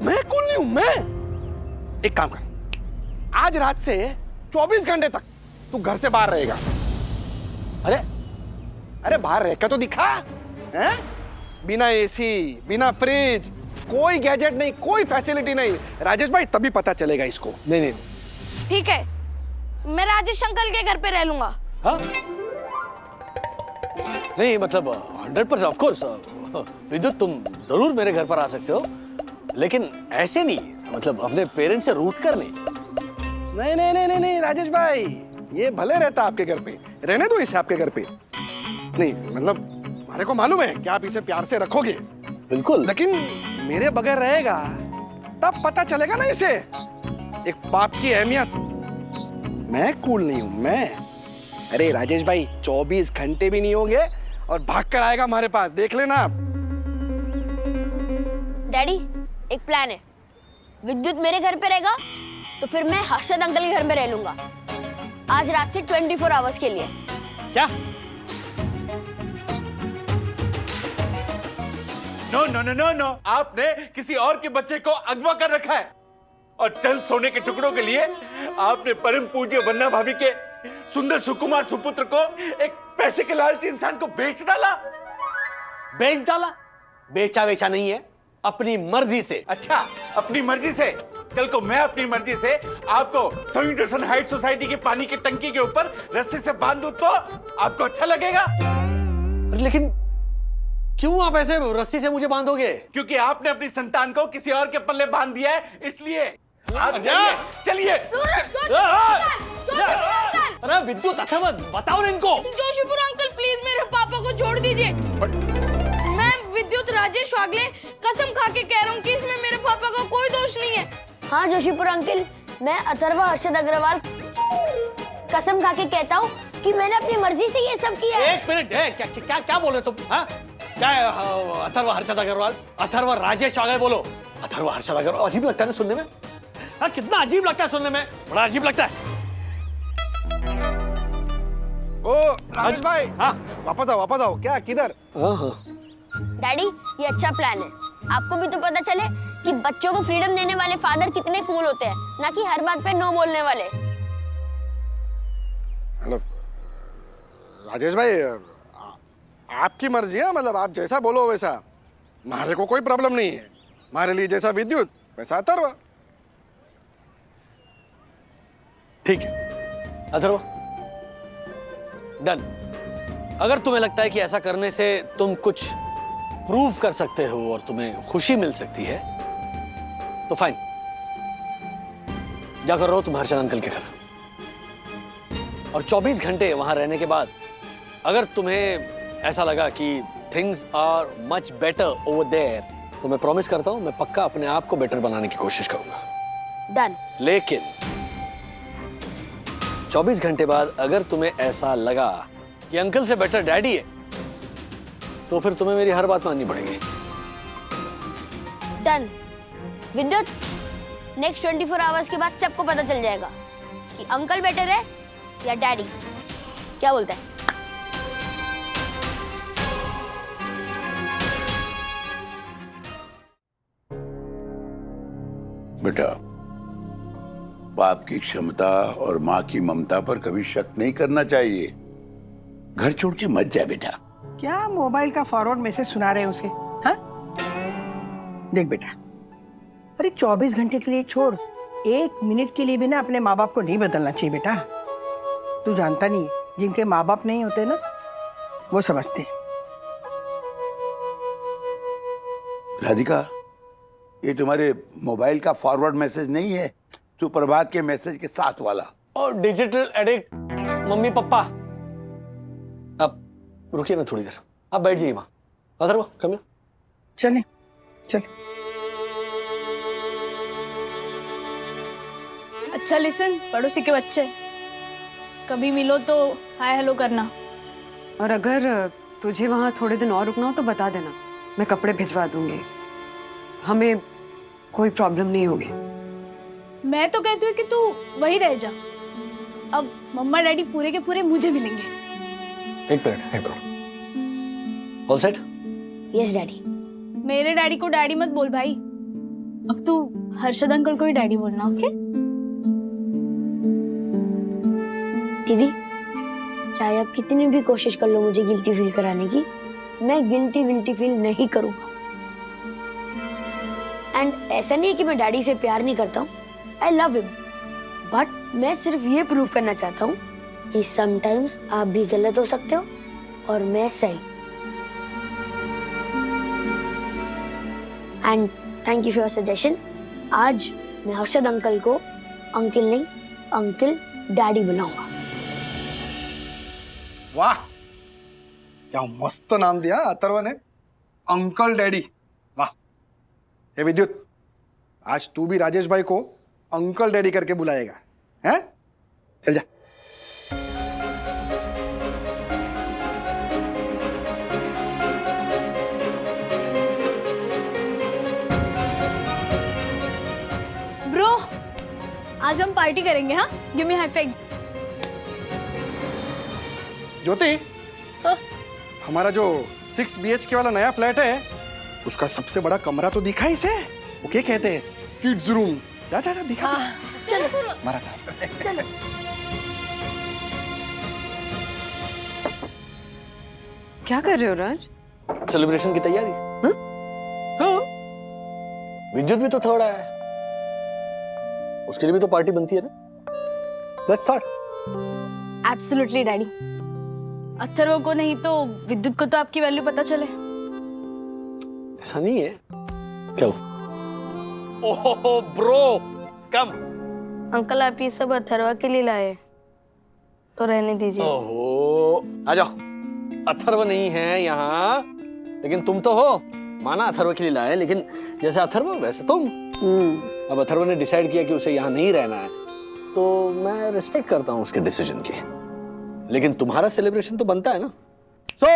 मैं कूल नहीं हूं। मैं एक काम कर, आज रात से 24 घंटे तक तू घर से बाहर रहेगा। अरे बाहर रह के तो दिखा है? बिना एसी, बिना फ्रिज, कोई गैजेट नहीं, कोई फैसिलिटी नहीं। राजेश भाई तभी पता चलेगा इसको। नहीं, ठीक है, मैं राजेश अंकल के घर पे रह लूंगा। हाँ? नहीं मतलब 100% ऑफ कोर्स विद्युत, तुम जरूर मेरे घर पर आ सकते हो, लेकिन ऐसे नहीं, मतलब अपने पेरेंट्स से रूठ कर नहीं। नहीं नहीं नहीं नहीं राजेश भाई, ये भले रहता आपके घर पे, रहने दो इसे आपके घर पे। नहीं मतलब हमारे को मालूम है कि आप इसे प्यार से रखोगे, बिल्कुल, लेकिन मेरे बगैर रहेगा तब पता चलेगा ना इसे एक बाप की अहमियत। मैं कूल नहीं हूं मैं। अरे राजेश भाई 24 घंटे भी नहीं होंगे और भाग कर आएगा हमारे पास, देख लेना आप। डैडी एक प्लान है, विद्युत मेरे घर पे रहेगा तो फिर मैं हर्षद अंकल के घर में रह लूंगा आज रात से 24 आवर्स के लिए। क्या? No no no no no, आपने किसी और के बच्चे को अगवा कर रखा है और चंद सोने के टुकड़ों के लिए आपने परम पूज्य वन्ना भाभी के सुंदर सुकुमार सुपुत्र को एक पैसे के लालची इंसान को बेच डाला। बेच डाला? बेचा वेचा नहीं है, अपनी मर्जी से। अच्छा, अपनी मर्जी से? कल को मैं अपनी मर्जी से आपको सविंडरसन हाइट सोसाइटी की पानी की टंकी के ऊपर रस्सी से बांध दूं तो आपको अच्छा लगेगा? लेकिन क्यों आप ऐसे रस्सी से मुझे बांधोगे? क्योंकि आपने अपनी संतान को किसी और के पल्ले बांध दिया है, इसलिए। आप चलिए चलिए। अरे विद्युत, अथर्व, बताओ ना इनको। जोशीपुर अंकल प्लीज मेरे पापा को छोड़ दीजिए। मैं विद्युत राजेश वागले कसम खा के कह रहा हूँ कि इसमें मेरे पापा का कोई दोष नहीं है। हाँ जोशीपुर अंकल, मैं अथर्वा हर्षद अग्रवाल कसम खा के कहता हूँ कि मैंने अपनी मर्जी से ये सब किया है। एक मिनट, क्या क्या बोल रहे तुम? हाँ, क्या अथर्व हर्षद अग्रवाल, अथर्व राजेश वागले बोलो। अथर्व हर्षदा करो, अजीब लगता है ना सुनने में? हाँ, कितना अजीब लगता है सुनने में, बड़ा अजीब लगता है। ओ राजेश भाई, हाँ वापस आओ, क्या किधर? हाँ डैडी ये अच्छा प्लान है। आपको भी तो पता चले कि बच्चों को फ्रीडम देने वाले फादर कितने कूल होते हैं, ना कि हर बात पे नो बोलने वाले। मतलब राजेश भाई, आपकी मर्जी है, मतलब आप जैसा बोलो वैसा, हमारे को कोई प्रॉब्लम नहीं है। हमारे लिए जैसा विद्युत वैसा अथर्व। ठीक है अथर्व, डन। अगर तुम्हें लगता है कि ऐसा करने से तुम कुछ प्रूव कर सकते हो और तुम्हें खुशी मिल सकती है तो फाइन, जाकर रहो तुम हर्षद अंकल के घर, और 24 घंटे वहां रहने के बाद अगर तुम्हें ऐसा लगा कि things are much better over there, तो मैं प्रॉमिस करता हूं मैं पक्का अपने आप को बेटर बनाने की कोशिश करूंगा। डन। लेकिन 24 घंटे बाद अगर तुम्हें ऐसा लगा कि अंकल से बेटर डैडी है, तो फिर तुम्हें मेरी हर बात माननी पड़ेगी। डन। विद्युत, नेक्स्ट 24 आवर्स के बाद सबको पता चल जाएगा कि अंकल बेटर है या डैडी। क्या बोलता है? बेटा, बाप की क्षमता और माँ की ममता पर कभी शक नहीं करना चाहिए। घर छोड़ के मत जा बेटा। क्या मोबाइल का फॉरवर्ड मैसेज सुना रहे हैं उसे? हाँ देख बेटा, अरे 24 घंटे के लिए छोड़, 1 मिनट के लिए भी ना अपने माँ बाप को नहीं बदलना चाहिए बेटा। तू जानता नहीं है, जिनके माँ बाप नहीं होते ना वो समझते हैं। राधिका, ये तुम्हारे मोबाइल का फॉरवर्ड मैसेज नहीं है, सुप्रभात के मैसेज के साथ वाला। और डिजिटल एडिक्ट मम्मी पापा, अब रुकिए ना थोड़ी देर, आप बैठ जाइए वहां। Atharva come here. चले चले। अच्छा लिसन, पड़ोसी के बच्चे, कभी मिलो तो हाय हेलो करना। और अगर तुझे वहाँ थोड़े दिन और रुकना हो तो बता देना, मैं कपड़े भिजवा दूंगी, हमें कोई प्रॉब्लम नहीं होगी। मैं तो कहती हूँ कि तू वही रह जा, अब मम्मा डैडी पूरे के पूरे मुझे मिलेंगे। एक minute. All set? Yes daddy. मेरे डैडी को डैडी मत बोल भाई, अब तू हर्षद अंकल को ही डैडी बोलना, ओके? दीदी, चाहे आप कितनी भी कोशिश कर लो मुझे गिल्टी फील कराने की, मैं गिल्टी विल्टी फील नहीं करूंगा। एंड ऐसा नहीं है कि मैं डैडी से प्यार नहीं करता हूँ, आई लव हिम, बट मैं सिर्फ ये प्रूव करना चाहता हूँ कि समटाइम्स आप भी गलत हो सकते हो और मैं सही। And thank you for your suggestion. आज मैं हर्षद अंकल को अंकल नहीं, अंकल डैडी बुलाऊंगा। वाह, क्या मस्त नाम दिया अथर्व ने, अंकल डैडी। वाह। ये विद्युत, आज तू भी राजेश भाई को अंकल डैडी करके बुलाएगा, हैं? चल जा। ब्रो, आज हम पार्टी करेंगे। हाँ, गिव मी हाई फाइव। ज्योति, हमारा जो 6 BHK वाला नया फ्लैट है, उसका सबसे बड़ा कमरा तो दिखा ही से, वो क्या कहते हैं, किड्स रूम। जा जा दिखा। चलो मारा चलो। क्या कर रहे हो राज? सेलिब्रेशन की तैयारी। हाँ, विद्युत भी तो थर्ड आया है, उसके लिए भी तो पार्टी बनती है ना। Let's start. Absolutely daddy. Atharva को नहीं तो विद्युत को तो आपकी वैल्यू पता चले। ऐसा नहीं है क्या? ओहो ब्रो, कम। अंकल आप ये सब अथर्व के लिए लाए तो रहने दीजिए। ओहो, आ जाओ। अथर्व नहीं है यहाँ, लेकिन तुम तो हो। माना अथर्व के लिए लाए, लेकिन जैसे अथर्व वैसे तुम। अब अथर्व ने डिसाइड किया कि उसे यहाँ नहीं रहना है, तो मैं रिस्पेक्ट करता हूँ उसके डिसीजन की, लेकिन तुम्हारा सेलिब्रेशन तो बनता है ना। So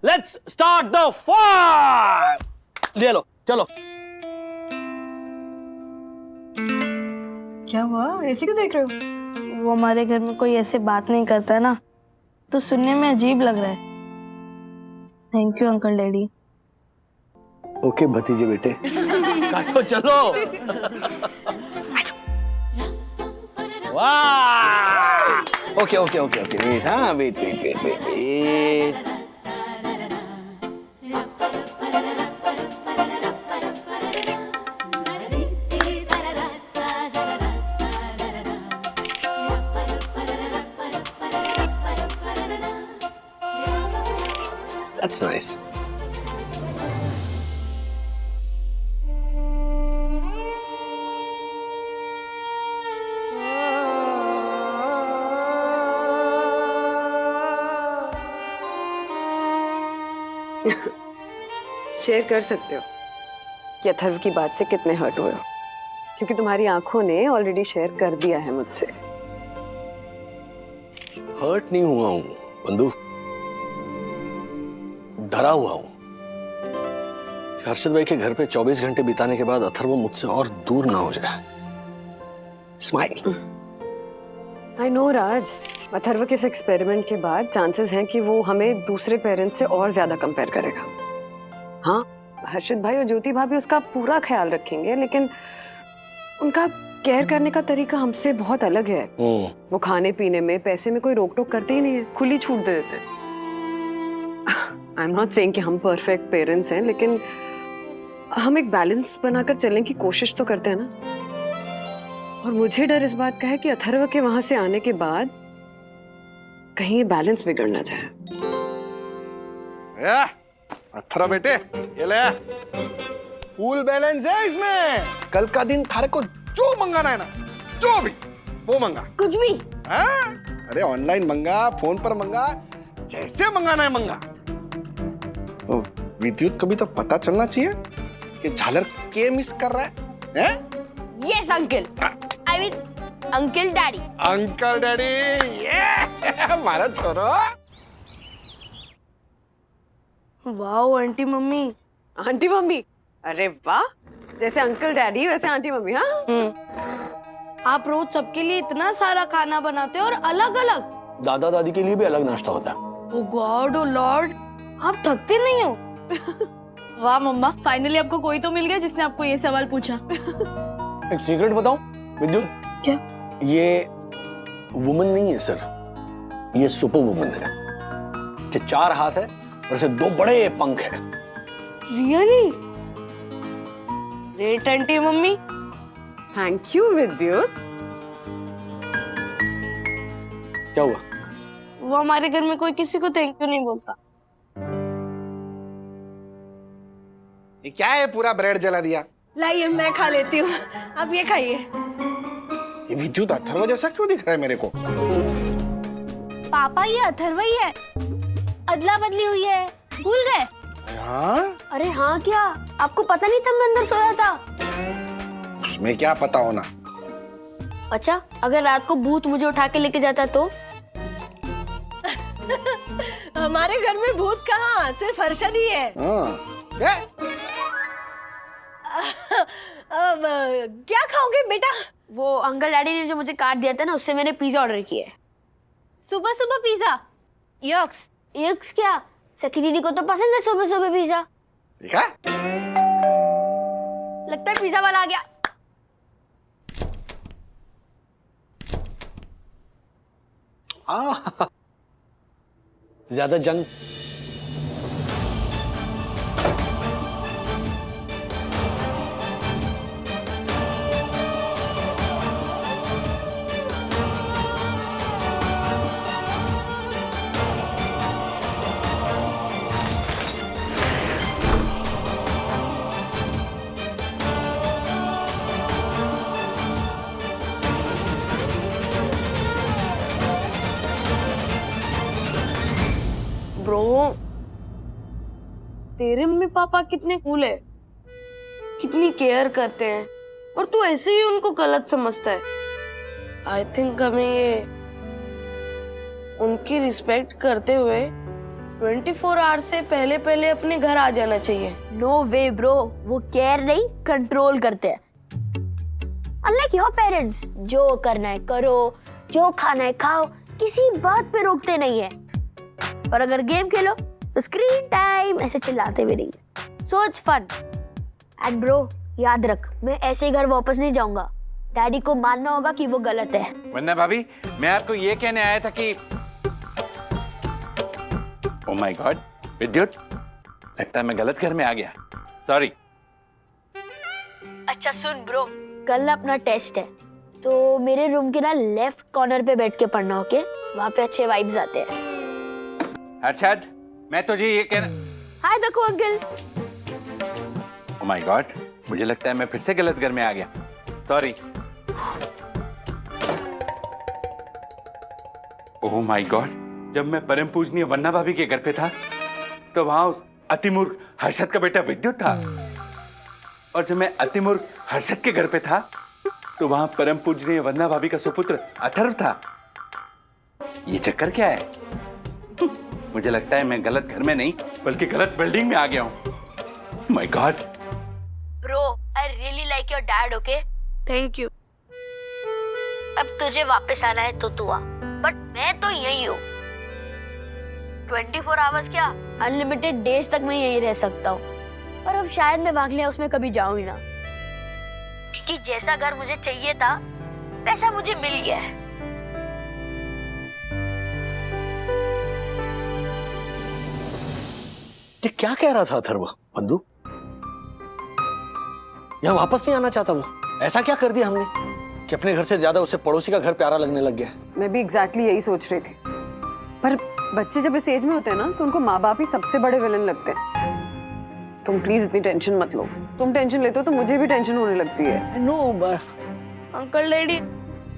let's start the fun. ले लो, चलो। क्या हुआ? ऐसे क्यों देख रहे हो? वो हमारे घर में कोई ऐसे बात नहीं करता ना, तो सुनने में अजीब लग रहा है। Thank you uncle daddy. Okay भतीजे बेटे, काटो चलो। वाह! Okay okay okay okay, wait, हाँ wait wait wait wait wait. That's nice. Share कर सकते हो कि अथर्व की बात से कितने हर्ट हुए हो, क्योंकि तुम्हारी आंखों ने ऑलरेडी शेयर कर दिया है मुझसे। हर्ट नहीं हुआ हूं बंधु, डरा हुआ हूं। हर्षद भाई के घर पे 24 घंटे बिताने के बाद अथर्व मुझसे और दूर ना हो जाए। स्माइल। आई नो राज, अथर्व के इस एक्सपेरिमेंट के बाद चांसेस हैं कि वो हमें दूसरे पेरेंट्स से और ज्यादा कंपेयर करेगा। हाँ, हर्षद भाई और ज्योति भाभी उसका पूरा ख्याल रखेंगे, लेकिन उनका केयर करने का तरीका हमसे बहुत अलग है। वो खाने पीने में, पैसे में कोई रोक टोक करते ही नहीं है, खुली छूट दे देते हैं। आई एम नॉट सेइंग कि हम परफेक्ट पेरेंट्स हैं, लेकिन हम एक बैलेंस बनाकर चलने की कोशिश तो करते हैं ना। और मुझे डर इस बात का है कि अथर्व के वहां से आने के बाद कहीं ये बैलेंस बिगड़ना जाए। अथर्व बेटे, ये ले, फुल बैलेंस है इसमें। कल का दिन थारे को जो मंगाना है ना, जो भी वो मंगा। कुछ भी? हाँ? अरे ऑनलाइन मंगा, फोन पर मंगा, जैसे मंगाना है मंगा। विद्युत को भी तो पता चलना चाहिए कि झालर के मिस कर रहा है? Yes uncle, I mean uncle daddy. Uncle daddy, ये हमारा छोरो। Wow aunty mummy. Aunty mummy? अरे वाह, जैसे अंकल डैडी वैसे आंटी मम्मी। हाँ, आप रोज सबके लिए इतना सारा खाना बनाते हो और अलग अलग। दादा दादी के लिए भी अलग नाश्ता होता है। ओ गॉड, ओ लॉर्ड, आप थकते नहीं हो? वाह मम्मा, फाइनली आपको कोई तो मिल गया जिसने आपको ये सवाल पूछा। एक सीक्रेट बताऊं विद्युत? क्या? ये वुमन नहीं है सर, ये सुपर वुमन है। ये 4 हाथ है और इसे 2 बड़े पंख है। Really? Great aunty mummy. Thank you विद्युत। क्या हुआ? वो हमारे घर में कोई किसी को थैंक यू नहीं बोलता। ये क्या है, पूरा ब्रेड जला दिया? लाइए मैं खा लेती हूँ, आप ये खाइए। ये विद्युत अथर्व जैसा क्यों दिख रहा है मेरे को? पापा ये अथर्व ही है, अदला बदली हुई है, भूल गए? हाँ? अरे हाँ क्या, आपको पता नहीं था मैं अंदर सोया था? उसमें क्या पता होना। अच्छा, अगर रात को भूत मुझे उठा के लेके जाता तो? हमारे घर में भूत कहाँ, सिर्फ हर्षद ही है। हाँ। अब क्या खाओगे बेटा? वो अंकल डैडी ने जो मुझे कार्ड दिया था ना, उससे मैंने पिज्जा ऑर्डर किया है। सुबह सुबह पिज्जा? यक्स। यक्स क्या? सखी दीदी को तो पसंद है सुबह सुबह पिज्जा। देखा? लगता है पिज्जा वाला आ गया। ज्यादा जंग। ब्रो, तेरे मम्मी पापा कितने कूल है, कितनी केयर करते हैं, और तू ऐसे ही उनको गलत समझता है। आई थिंक हमें ये उनकी रिस्पेक्ट करते हुए 24 आवर्स से पहले पहले अपने घर आ जाना चाहिए। नो वे ब्रो, वो केयर नहीं कंट्रोल करते हैं। अनलाइक योर पेरेंट्स, जो करना है करो, जो खाना है खाओ, किसी बात पे रोकते नहीं है। और अगर गेम खेलो तो स्क्रीन टाइम ऐसे चिल्लाते भी नहीं है। So it's fun. And bro, याद रख, मैं ऐसे ही घर वापस नहीं जाऊंगा। डैडी को मानना होगा कि वो गलत है। वरना भाभी, मैं आपको ये कहने आया था कि ओह माय गॉड, विद्युत, लगता है मैं गलत घर में आ गया। सॉरी। अच्छा सुन ब्रो, कल ना अपना टेस्ट है, तो मेरे रूम के ना लेफ्ट कॉर्नर पे बैठ के पढ़ना, ओके? वहाँ पे अच्छे वाइब्स आते हैं। हर्षद, मैं तुझे ये कह हाय देखो अंकल। ओह माय गॉड, मुझे लगता है मैं फिर से गलत घर में आ गया। सॉरी। ओह माय गॉड, जब मैं परम पूजनीय वन्ना भाभी के घर पे था तो वहां उस अतिमूर्ख हर्षद का बेटा विद्युत था, और जब मैं अतिमूर्ख हर्षद के घर पे था तो वहां परम पूजनीय वन्ना भाभी का सुपुत्र अथर्व था। ये चक्कर क्या है? मुझे लगता है मैं गलत घर में नहीं बल्कि गलत बिल्डिंग में आ गया हूं। My God. Bro, I really like your dad, okay? Thank you. अब तुझे वापस आना है तो तू आ, बट मैं तो यही हूँ। 24 आवर्स क्या, अनलिमिटेड डेज तक मैं यही रह सकता हूँ। पर अब शायद मैं वागले हाउस में कभी जाऊं ही ना, क्योंकि जैसा घर मुझे चाहिए था वैसा मुझे मिल गया है। ये क्या कह रहा था अथर्व? बंधु, यहाँ वापस नहीं आना चाहता वो? ऐसा क्या कर दिया हमने कि अपने घर से ज्यादा उसे पड़ोसी का घर प्यारा लगने लग गया? मैं भी एग्जैक्टली यही सोच रही थी, पर बच्चे जब इस एज में होते हैं ना तो उनको माँ बाप ही सबसे बड़े विलन लगते हैं। तुम प्लीज इतनी टेंशन मत लो। तुम टेंशन लेते हो तो मुझे भी टेंशन होने लगती है। नो अंकल डैडी,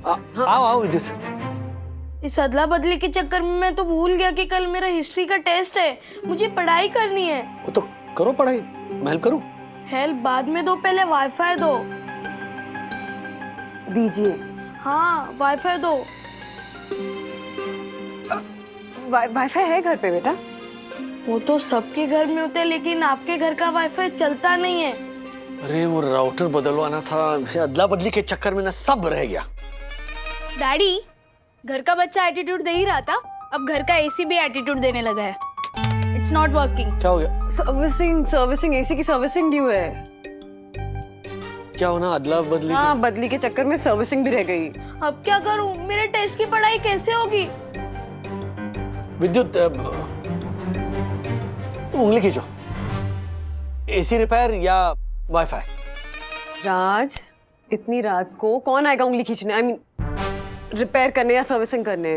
आओ आओ विद्युत। इस अदला बदली के चक्कर में मैं तो भूल गया कि कल मेरा हिस्ट्री का टेस्ट है। मुझे पढ़ाई करनी है। वो तो करो पढ़ाई, मैं हेल्प करूं? हेल्प बाद में दो, पहले वाईफाई दो। दीजिए। हाँ, वाईफाई दो। वाईफाई है घर पे बेटा? वो तो सबके घर में होते हैं, लेकिन आपके घर का वाईफाई चलता नहीं है। अरे वो राउटर बदलवाना था, अदला बदली के चक्कर में ना सब रह गया। डैडी, घर का बच्चा एटीट्यूड दे ही रहा था, अब घर का एसी भी एटीट्यूड देने लगा है। It's not working. क्या हो गया? सर्विसिंग एसी की सर्विसिंग ड्यू है। क्या होना? अदला बदली? हाँ, बदली के चक्कर में सर्विसिंग भी रह गई। अब क्या करूं? मेरे टेस्ट की पढ़ाई कैसे होगी? विद्युत, उंगली खींचो। एसी रिपेयर या वाईफाई? राज, इतनी रात को कौन आएगा उंगली खींचने? आई मीन रिपेयर करने या सर्विसिंग करने?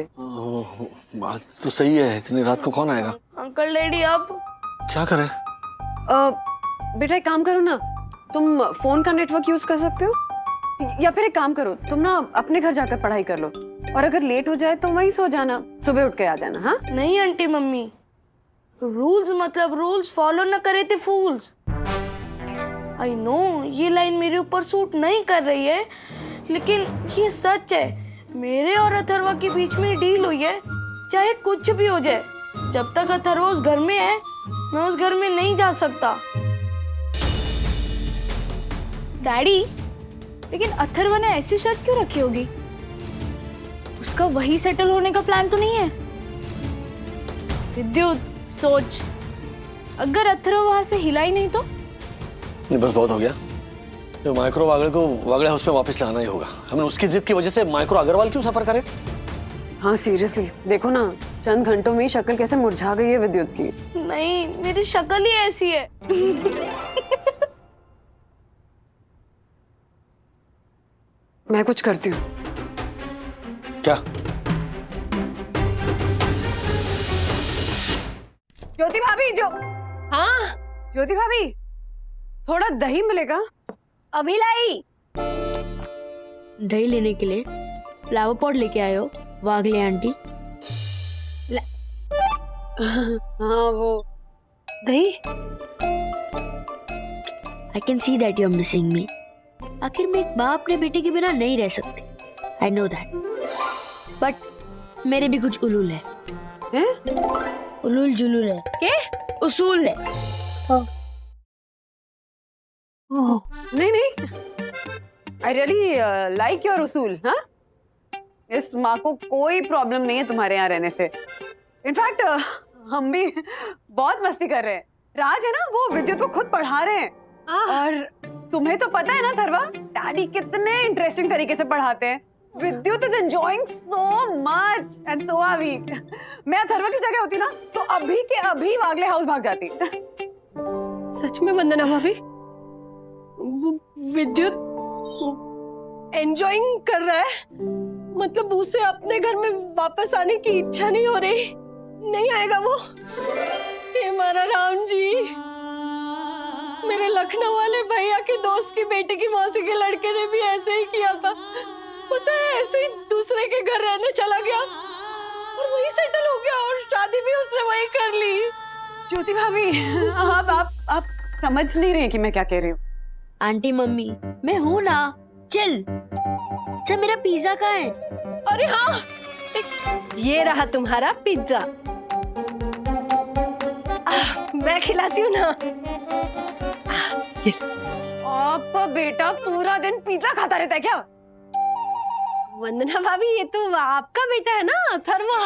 बात तो सही है, इतनी रात को कौन आएगा? अंकल डैडी, अब क्या करें? बेटा एक काम करो ना, तुम फोन का नेटवर्क यूज कर सकते हो, या फिर एक काम करो, तुम ना अपने घर जाकर पढ़ाई कर लो, और अगर लेट हो जाए तो वहीं सो जाना, सुबह उठ के आ जाना। हाँ? नहीं आंटी मम्मी, रूल्स मतलब रूल्स फॉलो न करे थे फूल्स। आई नो ये लाइन मेरे ऊपर सूट नहीं कर रही है, लेकिन ये सच है। मेरे और अथर्वा के बीच में डील हुई है, चाहे कुछ भी हो जाए, जब तक अथर्वा उस घर में है मैं उस घर में नहीं जा सकता। डैडी, लेकिन अथर्वा ने ऐसी शर्त क्यों रखी होगी? उसका वही सेटल होने का प्लान तो नहीं है? विद्युत, सोच, अगर अथर्व वहां से हिला ही नहीं तो? नहीं, बस बहुत हो गया। तो माइक्रो वागले को वागले हाउस में वापस लाना ही होगा। हमें उसकी जिद की वजह से माइक्रो अग्रवाल क्यों सफर करे? हाँ सीरियसली, देखो ना, चंद घंटों में ही शक्ल कैसे मुरझा गई है विद्युत की। नहीं, मेरी शक्ल ही ऐसी है। मैं कुछ करती हूँ। क्या? ज्योति भाभी, हाँ ज्योति भाभी, थोड़ा दही मिलेगा? अभी लाई। दही लेने के लिए फ्लावर पॉट लेके आए हो वागले आंटी? हाँ वो दही। I can see that you are missing me. आखिर में एक बाप अपने बेटे के बिना नहीं रह सकती। आई नो दैट, बट मेरे भी कुछ उलूल है। उलूल जुलूल है के उसूल है। नहीं नहीं, आई रियली लाइक योर उसूल। हाँ, इस माँ को कोई प्रॉब्लम नहीं है तुम्हारे यहाँ रहने से। इनफैक्ट हम भी बहुत मस्ती कर रहे हैं। राज है ना, वो विद्युत को खुद पढ़ा रहे हैं। और तुम्हें तो पता है ना थरवा, डैडी कितने इंटरेस्टिंग तरीके से पढ़ाते हैं। Vidyut is enjoying so much and so are we. मैं अथर्वा की जगह होती ना तो अभी के अभी वागले हाउस भाग जाती। सच में वंदना भाभी, विद्युत एंजॉयिंग कर रहा है? मतलब उसे अपने घर में वापस आने की इच्छा नहीं हो रही? नहीं आएगा वो? हे मारा राम जी, मेरे लखनऊ वाले भैया के दोस्त की बेटे की मौसी के लड़के ने भी ऐसे ही किया था। पता है, ऐसे ही दूसरे के घर रहने चला गया और वही सेटल हो गया और शादी भी उसने वही कर ली। ज्योति भाभी, आप समझ नहीं रहे कि मैं क्या कह रही हूँ। आंटी मम्मी, मैं हूँ ना, चल। अच्छा, मेरा पिज्जा कहाँ है? अरे हाँ, ये रहा तुम्हारा पिज्जा। मैं खिलाती हूँ ना। आपका बेटा पूरा दिन पिज्जा खाता रहता है क्या? वंदना भाभी, ये तो आपका बेटा है ना, अथर्वा।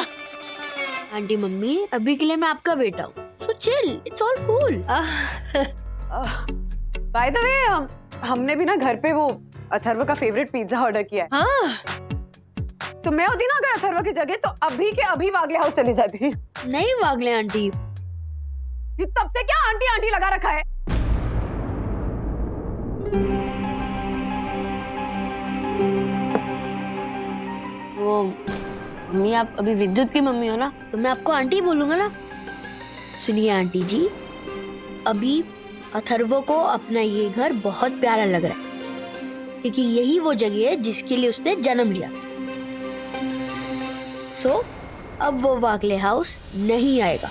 आंटी मम्मी, अभी के लिए मैं आपका बेटा हूँ, so chill, it's all cool. By the way, हमने भी ना घर पे वो अथर्वा का फेवरेट पिज्जा ऑर्डर किया है। हाँ? तो मैं होती ना अगर अथर्वा की जगह, तो अभी के अभी वागले हाउस चली जाती। नहीं वागले आंटी, ये तब से क्या आंटी आंटी लगा रखा है? वो मम्मी, आप अभी विद्युत की मम्मी हो ना, तो मैं आपको आंटी बोलूंगा ना। सुनिए आंटी जी, अभी अथर्व को अपना ये घर बहुत प्यारा लग रहा है, क्योंकि यही वो जगह है जिसके लिए उसने जन्म लिया। सो अब वो वागले हाउस नहीं आएगा।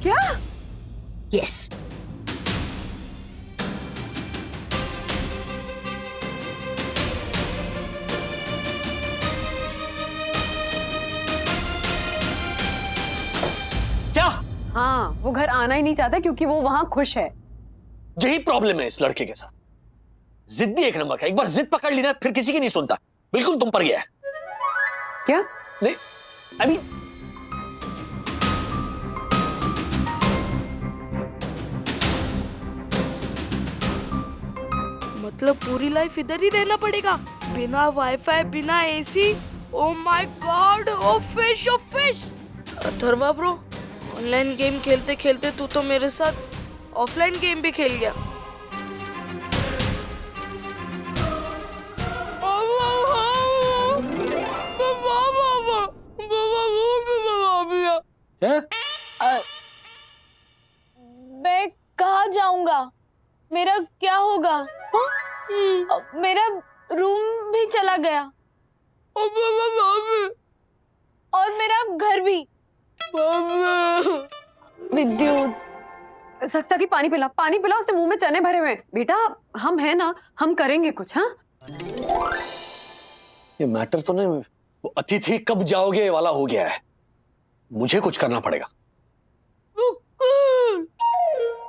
क्या? यस। क्या? हाँ, वो घर आना ही नहीं चाहता क्योंकि वो वहां खुश है। यही प्रॉब्लम है इस लड़के के साथ। जिद्दी एक नंबर का। एक बार जिद पकड़ ली ना, फिर किसी की नहीं सुनता। बिल्कुल तुम पर गया है। क्या? नहीं, अभी मतलब पूरी लाइफ इधर ही रहना पड़ेगा, बिना वाईफाई, बिना AC. Oh my god, oh fish, oh fish. Atharva bro, online game खेलते खेलते तू तो मेरे साथ ऑफलाइन गेम भी खेल गया। मैं कहाँ जाऊंगा? मेरा क्या होगा? मेरा रूम भी चला गया और मेरा घर भी। विद्युत, सक्सा की पानी पिला, पानी पिला, उसके मुंह में चने भरे हुए। बेटा हम है ना, हम करेंगे कुछ। हाँ, ये मैटर तो नहीं, वो अतिथि कब जाओगे वाला हो गया है। मुझे कुछ करना पड़ेगा।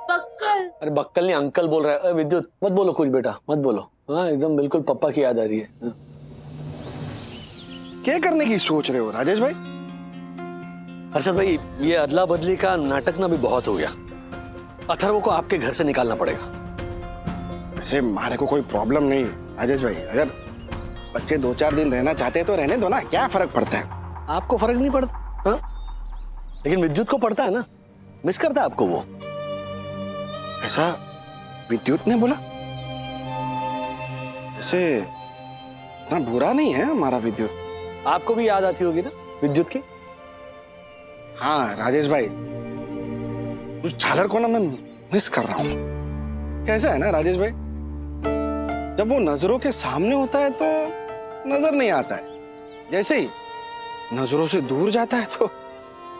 बक्कल। अरे बक्कल नहीं, अंकल बोल रहा है। विद्युत मत बोलो कुछ बेटा, मत बोलो। हाँ, एकदम बिल्कुल पप्पा की याद आ रही है। हाँ। क्या करने की सोच रहे हो राजेश भाई? हर्षद भाई, ये अदला बदली का नाटक ना भी बहुत हो गया। अथर्व को आपके घर से निकालना पड़ेगा। वैसे हमारे को कोई प्रॉब्लम नहीं राजेश भाई। अगर बच्चे 2-4 दिन रहना चाहते हैं तो रहने दो ना, क्या फर्क पड़ता है? आपको फर्क नहीं पड़ता? हाँ? लेकिन विद्युत को पड़ता है ना, मिस करता है आपको वो। ऐसा विद्युत ने बोला? ऐसे ना बुरा नहीं है हमारा विद्युत। आपको भी याद आती होगी ना विद्युत की? हाँ राजेश भाई, उस झालर को ना मैं मिस कर रहा हूँ। कैसा है ना राजेश भाई, जब वो नजरों के सामने होता है तो नजर नहीं आता है, जैसे ही नजरों से दूर जाता है तो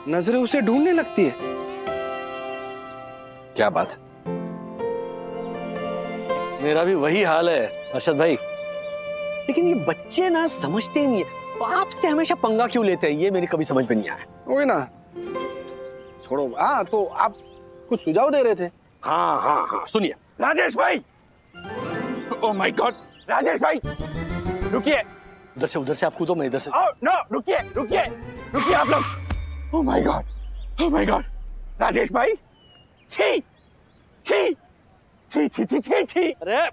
नजरें उसे ढूंढने लगती है। क्या बात है? मेरा भी वही हाल है अर्शद भाई। लेकिन ये बच्चे ना समझते नहीं है, बाप से हमेशा पंगा क्यों लेते हैं, ये मेरी कभी समझ में नहीं आया। वही ना, छोड़ो। हाँ, तो आप कुछ सुझाव दे रहे थे? हाँ हाँ हाँ, सुनिए राजेश भाई, ओह माय गॉड, राजेश भाई रुकिए। उधर से आप कूदो, मैं इधर से। नो, रुकिए रुकिए रुकिए आप लोग। ओह माय गॉड, राजेश भाई, छी छी छी छी छी छी छी। अरे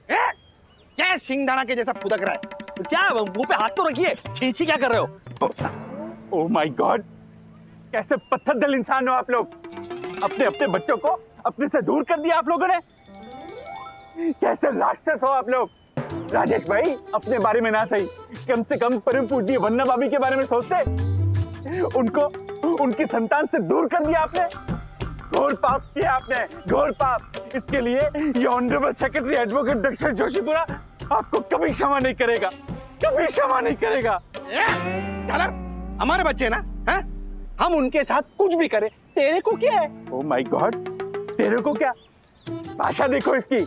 क्या सिंगदाना के जैसा फुदक रहा है? क्या मुंह पे हाथ तो रखिए, छी क्या कर रहे हो? ओह माय गॉड, कैसे पत्थर दिल इंसान हो आप लोग। अपने अपने बच्चों को अपने से दूर कर दिया आप लोगों ने। कैसे राक्षस हो आप लोग। राजेश भाई, अपने बारे में ना सही, कम से कम परम पूज्य वन्ना भाभी के बारे में सोचते। उनको उनकी संतान से दूर कर दिया आपने। घोर पाप किया आपने, घोर पाप। इसके लिए ये ऑनरेबल सेक्रेटरी एडवोकेट दक्षिण जोशीपुरा आपको कभी क्षमा नहीं करेगा, कभी क्षमा नहीं करेगा। झालर, हमारे बच्चे ना, हैं? हम उनके साथ कुछ भी करें, तेरे को क्या है? ओह माय गॉड, तेरे को क्या? भाषा देखो इसकी।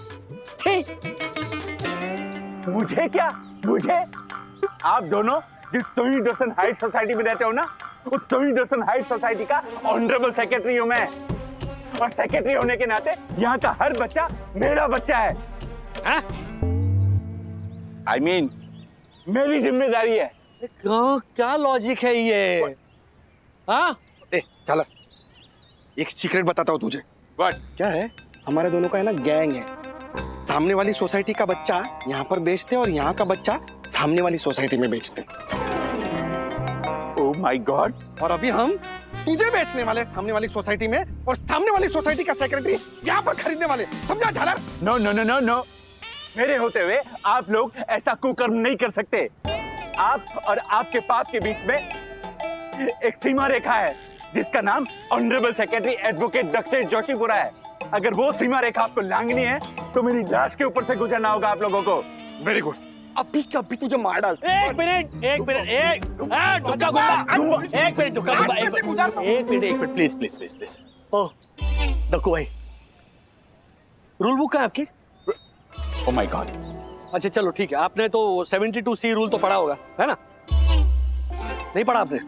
ठीक, मुझे क्या? मुझे? आप दोनों जिस सोई डर्सन हाइट सोसाइटी में रहते हो ना, उस सोई डर्सन हाइट सोसाइटी का ऑनरेबल सेक्रेटरी हूं मैं। और सेक्रेटरी होने के नाते यहाँ का हर बच्चा मेरा बच्चा है। I mean, मेरी जिम्मेदारी है। क्या लॉजिक है ये? हाँ? झालर, एक सीक्रेट बताता हूँ तुझे। What? क्या है? हमारे दोनों का है ना गैंग है। सामने वाली सोसाइटी का बच्चा यहाँ पर बेचते और यहाँ का बच्चा सामने वाली सोसाइटी में बेचते। Oh my God. और अभी हम तुझे बेचने वाले सामने वाली सोसाइटी में, और सामने वाली सोसाइटी का सेक्रेटरी यहाँ पर खरीदने वाले। समझा झालर? No no no no no, मेरे होते हुए आप लोग ऐसा कुकर्म नहीं कर सकते। आप और आपके पाप के बीच में एक सीमा रेखा है जिसका नाम ऑनरेबल सेक्रेटरी एडवोकेट दक्षिण जोशीपुरा है। अगर वो सीमा रेखा आपको लांघनी है तो मेरी लाश के ऊपर से गुजरना होगा आप लोगों को। Very good. अभी कभी तुझे मार डाल। एक मिनट, एक मिनट, प्लीज। ओह, दक्कू भाई, रूल बुक है आपकी? Oh my God. अच्छा चलो ठीक है, आपने तो 72C रूल तो पढ़ा होगा, है ना? नहीं पढ़ा आपने?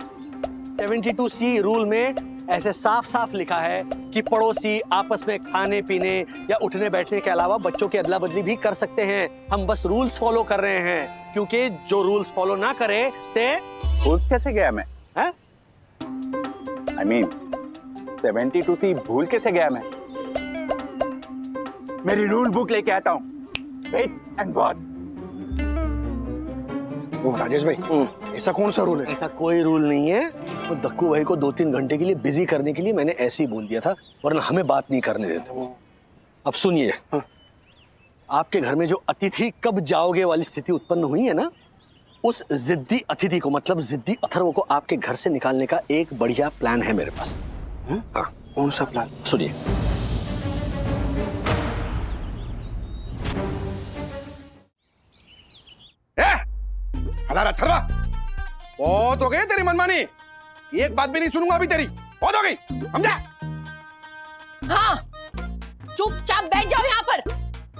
72C रूल में ऐसे साफ साफ लिखा है कि पड़ोसी आपस में खाने पीने या उठने बैठने के अलावा बच्चों की अदला बदली भी कर सकते हैं। हम बस रूल्स फॉलो कर रहे हैं, क्योंकि जो रूल्स फॉलो ना करे ते रूल्स कैसे गया मैं? हैं? I mean, 72C भूल कैसे गया मैं? मेरी रूल बुक लेके आता हूँ। Wait and watch. ओ राजेश भाई, ऐसा कौन सा रूल है? ऐसा कोई रूल नहीं है। वो दक्कू भाई को 2-3 घंटे के लिए बिजी करने के लिए मैंने ऐसे ही बोल दिया था, वरना हमें बात नहीं करने देते। अब सुनिए, आपके घर में जो अतिथि कब जाओगे वाली स्थिति उत्पन्न हुई है ना, उस जिद्दी अतिथि को, मतलब जिद्दी अथर्व को आपके घर से निकालने का एक बढ़िया प्लान है मेरे पास। हाँ, कौन सा प्लान? सुनिए। हलारा थरवा, बहुत हो गई तेरी मनमानी। एक बात भी नहीं सुनूंगा अभी तेरी। बहुत हो गई, समझा? हाँ, चुपचाप बैठ जाओ यहाँ पर,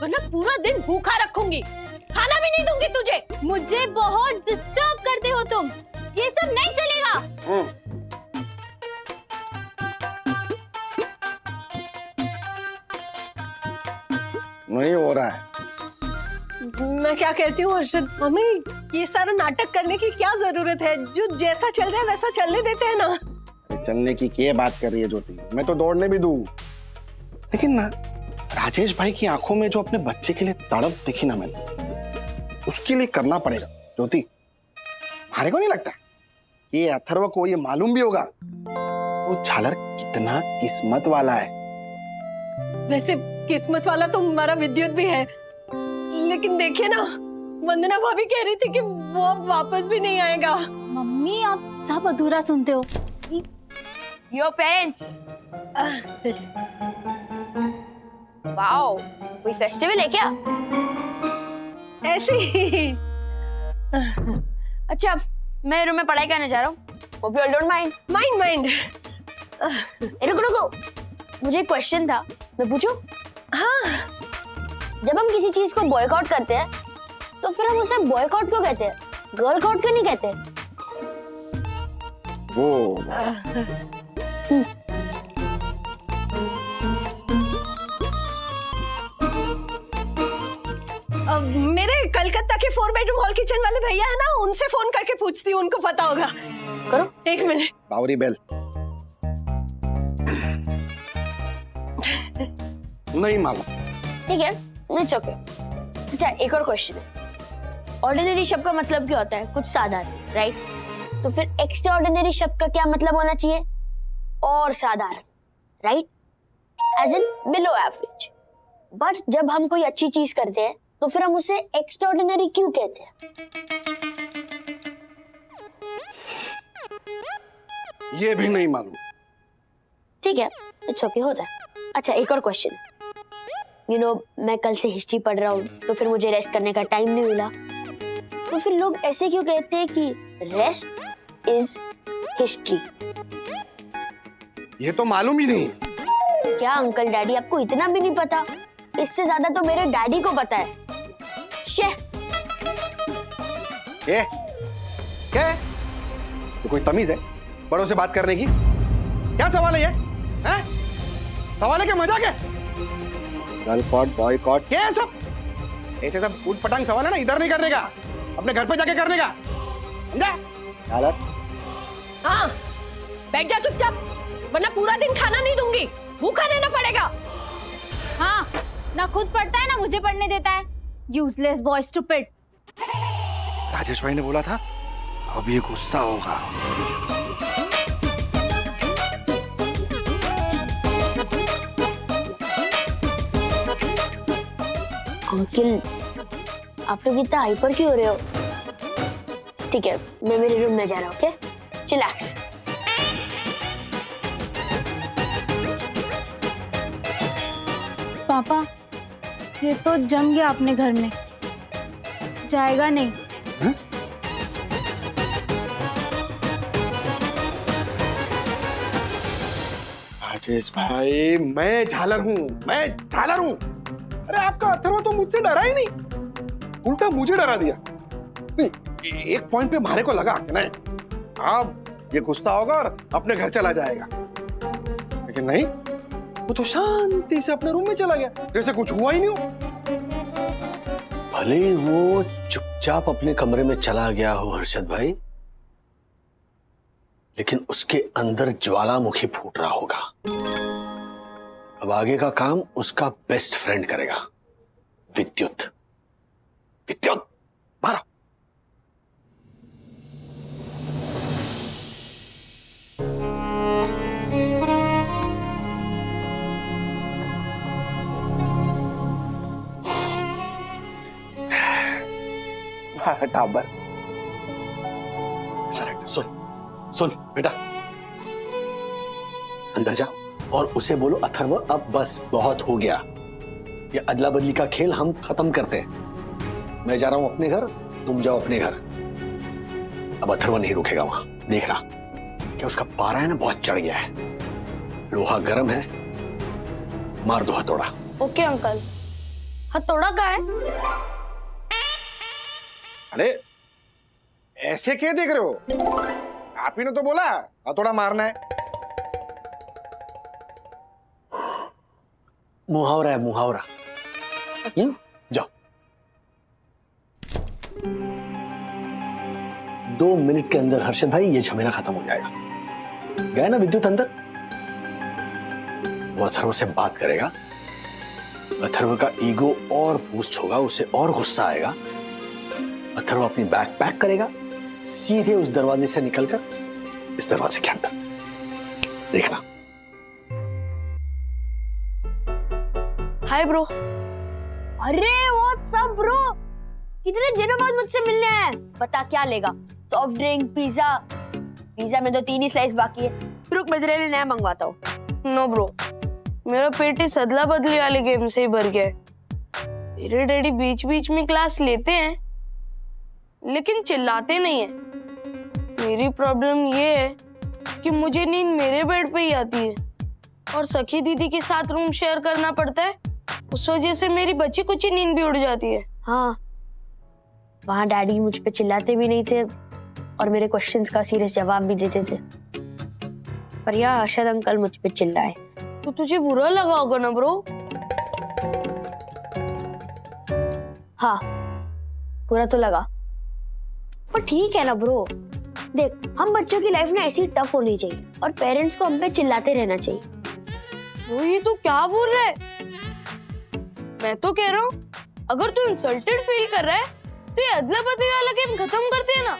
वरना पूरा दिन भूखा रखूंगी, खाना भी नहीं दूंगी तुझे। मुझे बहुत डिस्टर्ब करते हो तुम, ये सब नहीं चलेगा। नहीं हो रहा है। मैं क्या कहती हूँ हर्षद, मम्मी ये सारा नाटक करने की क्या जरूरत है? जो जैसा चल रहा है वैसा चलने देते हैं ना। चलने की क्या बात कर रही है ज्योति? मैं तो दौड़ने भी दूं, लेकिन ना राजेश भाई की आंखों में जो अपने बच्चे के लिए तड़प दिखी ना मैंने, उसके लिए करना पड़ेगा ज्योति। हमारे को नहीं लगता ये अथर्व को ये मालूम भी होगा वो झालर कितना किस्मत वाला है। वैसे किस्मत वाला तो हमारा विद्युत भी है, लेकिन देखिए ना, वंदना भाभी कह रही थी कि वो अब वापस भी नहीं आएगा। मम्मी आप सब अधूरा सुनते हो। Your parents. वाओ, कोई फेस्टिवल है क्या? ऐसे ही। अच्छा, मैं रूम में पढ़ाई करने जा रहा हूँ। Hope you all don't mind. Mind. रुको, मुझे एक क्वेश्चन था, मैं पूछूं? हाँ। जब हम किसी चीज को बॉयकॉट करते हैं तो फिर हम उसे बॉयकॉट क्यों कहते हैं? गर्ल कॉट क्यों नहीं कहते? वो अब मेरे कलकत्ता के 4 बेडरूम हॉल किचन वाले भैया है ना, उनसे फोन करके पूछती हूँ, उनको पता होगा। करो। 1 मिनट। पावरी बेल। नहीं मालूम। ठीक है, इट्स ओके। अच्छा, एक और क्वेश्चन है। ऑर्डिनरी शब्द का मतलब क्या होता है? कुछ साधारण, राइट? तो फिर एक्स्ट्राऑर्डिनरी शब्द का क्या मतलब होना चाहिए? और साधारण, right? As in below average. But जब हम कोई अच्छी चीज करते हैं तो फिर हम उसे एक्स्ट्राऑर्डिनरी क्यों कहते हैं? ये भी नहीं मालूम। ठीक है, इट्स ओके, होता है। अच्छा, एक और क्वेश्चन। मैं कल से हिस्ट्री पढ़ रहा हूँ तो फिर मुझे रेस्ट करने का टाइम नहीं मिला, तो फिर लोग ऐसे क्यों कहते हैं कि रेस्ट इज हिस्ट्री? ये तो मालूम ही नहीं। क्या अंकल डैडी, आपको इतना भी नहीं पता? इससे ज्यादा तो मेरे डैडी को पता है। शे। ये क्या है? तो कोई तमीज है बड़ों से बात करने की? क्या सवाल है ये? हैं? सवाल है क्या? मजाक है? गर्लकॉट, बॉयकॉट, क्या है सब? ऐसे सब उटपटांग सवाल है ना, इधर नहीं करने का, अपने घर पे जाके करने का, समझा? हालत। हाँ, बैठ जा चुपचाप, वरना पूरा दिन खाना नहीं दूंगी, भूखा रहना पड़ेगा। हाँ, ना खुद पढ़ता है ना मुझे पढ़ने देता है। Useless boy, stupid. राजेश भाई ने बोला था अब ये गुस्सा होगा। अंकल, आप लोग इतना हाइपर क्यों हो रहे हो? ठीक है, मैं मेरे रूम में जा रहा हूँ। Okay, chillax. पापा, ये तो जम गया अपने घर में, जाएगा नहीं। राजेश भाई, मैं झालर हूँ, मैं झालर हूँ। अरे आपका अथर्व तो मुझसे डरा ही नहीं, उल्टा मुझे डरा दिया। नहीं, एक पॉइंट पे मारे को लगा कि नहीं अब ये गुस्सा होगा और अपने घर चला जाएगा, लेकिन नहीं, वो तो शांति से अपने रूम में चला गया जैसे कुछ हुआ ही नहीं हो। भले वो चुपचाप अपने कमरे में चला गया हो हर्षद भाई, लेकिन उसके अंदर ज्वालामुखी फूट रहा होगा। अब आगे का काम उसका बेस्ट फ्रेंड करेगा, विद्युत। विद्युत मारा। टाबर। सुन सुन बेटा, अंदर जा और उसे बोलो अथर्व अब बस बहुत हो गया, ये अदला बदली का खेल हम खत्म करते हैं। मैं जा रहा हूं अपने घर, तुम जाओ अपने घर। अब अथर्व नहीं रुकेगा वहां, देखना कि उसका पारा है ना बहुत चढ़ गया है, लोहा गर्म है, मार दो हथौड़ा। Okay uncle. हथौड़ा कहाँ है? अरे ऐसे क्या देख रहे हो? आप ही ने तो बोला हथौड़ा मारना है। मुहावरा है, मुहावरा। जाओ। 2 मिनट के अंदर हर्षद भाई ये झमेला खत्म हो जाएगा। गए ना विद्युत अंदर, वो अथर्व से बात करेगा, अथर्व का ईगो और बूस्ट होगा, उसे और गुस्सा आएगा। अथर्व अपनी बैग पैक करेगा, सीधे उस दरवाजे से निकलकर इस दरवाजे के अंदर, देखना। Hi bro. अरे व्हाट्स अप ब्रो, कितने दिनों बाद मुझसे मिलने आया है। बता क्या लेगा? Soft drink, pizza? पिज्जा में तो 3 ही स्लाइस बाकी है, रुक मैं तेरे लिए नया मंगवाता हूँ। नो ब्रो, मेरा पेट इस अदला बदली वाले गेम से ही भर गया है। तेरे डैडी बीच बीच में क्लास लेते हैं लेकिन चिल्लाते नहीं है। मेरी प्रॉब्लम ये है कि मुझे नींद मेरे बेड पे ही आती है और सखी दीदी के साथ रूम शेयर करना पड़ता है, उस वजह से मेरी बची कुछ नींद भी उड़ जाती है। हाँ, वहाँ डैडी मुझ पे चिल्लाते भी नहीं थे और मेरे क्वेश्चंस का सीरियस जवाब भी देते थे, पर यहाँ अर्शद अंकल मुझ पे चिल्लाए तो तुझे बुरा लगा होगा ना ब्रो? हाँ, बुरा तो लगा, पर ठीक है ना ब्रो। देख, हम बच्चों की लाइफ ना ऐसी टफ होनी चाहिए और पेरेंट्स को हम पे चिल्लाते रहना चाहिए। वो ये तू क्या बोल रहा है? मैं तो कह रहा हूँ अगर तू इंसल्टेड फील कर रहा है तो ये अदला बदली वाला गेम खत्म करते हैं ना।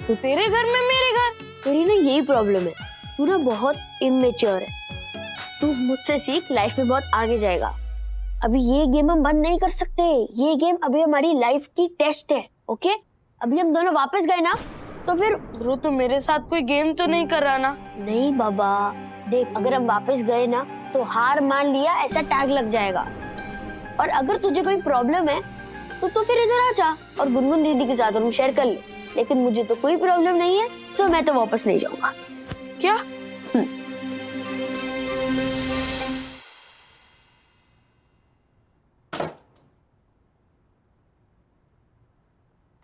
तू तेरे घर में मेरे घर। तेरी ना यही प्रॉब्लम है, तू ना बहुत इमेच्योर है। तू मुझसे सीख, लाइफ में बहुत आगे जाएगा। अभी ये गेम हम बंद नहीं कर सकते। ये गेम अभी हमारी लाइफ की टेस्ट है, ओके? अभी हम दोनों वापस गए ना तो फिर ब्रो तू मेरे साथ कोई गेम तो नहीं कर रहा ना? नहीं बाबा, देख अगर हम वापस गए ना तो हार मान लिया ऐसा टैग लग जाएगा। और अगर तुझे कोई प्रॉब्लम है तो तू फिर इधर आ जा और गुनगुन दीदी के साथ रूम शेयर कर ले। लेकिन मुझे तो कोई प्रॉब्लम नहीं है, सो मैं तो वापस नहीं जाऊंगा। क्या?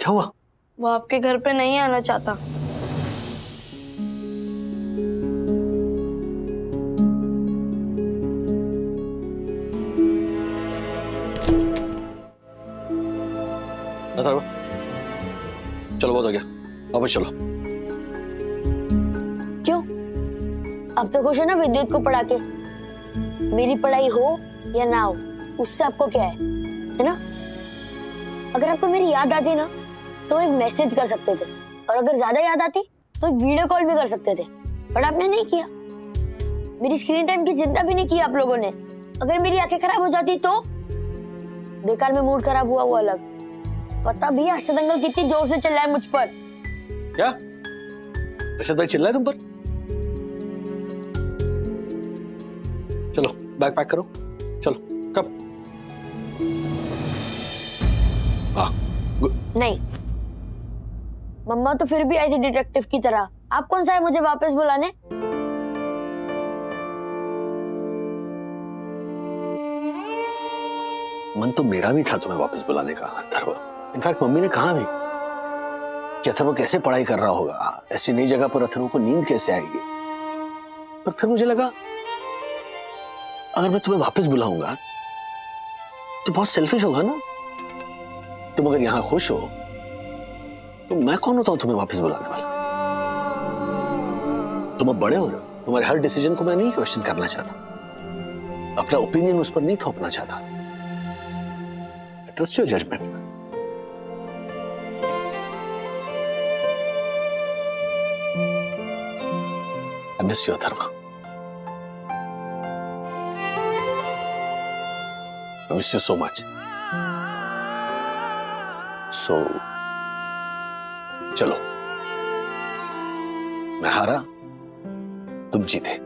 क्या हुआ? वो आपके घर पे नहीं आना चाहता। अथर्व, चलो बहुत हो गया, वापस चलो। क्यों? अब तो खुश है ना विद्युत को पढ़ा के? मेरी पढ़ाई हो या ना हो उससे आपको क्या है ना? अगर आपको मेरी याद आती ना तो एक मैसेज कर सकते थे, और अगर ज्यादा याद आती तो एक वीडियो कॉल भी कर सकते थे, पर आपने नहीं किया। मेरी स्क्रीन टाइम की चिंता भी नहीं की आप लोगों ने। अगर मेरी आंखें खराब हो जाती तो बेकार में मूड खराब हुआ वो अलग। पता भी अर्शद अंकल कितनी जोर से चिल्लाए मुझ पर। क्या अर्शद भाई चिल्लाए तुम पर? चलो बैग पैक करो, चलो। कब? नहीं, मम्मा तो फिर भी आई थी डिटेक्टिव की तरह। आप कौन सा है मुझे वापस बुलाने? मन तो मेरा भी था तुम्हें वापस बुलाने का अथर्व। इनफैक्ट मम्मी ने कहा भी कि अथर्व कैसे पढ़ाई कर रहा होगा, ऐसी नई जगह पर अथर्व को नींद कैसे आएगी। पर फिर मुझे लगा अगर मैं तुम्हें वापस बुलाऊंगा तो बहुत सेल्फिश होगा ना। तुम अगर यहां खुश हो तो मैं कौन होता हूं तुम्हें वापस बुलाने वाला? तुम अब बड़े हो रहे हो, तुम्हारे हर डिसीजन को मैं नहीं क्वेश्चन करना चाहता, अपना ओपिनियन उस पर नहीं थोपना चाहता। Trust your judgment. I miss you, Atharva. I miss you so much. So, चलो, मैं हारा, तुम जीते।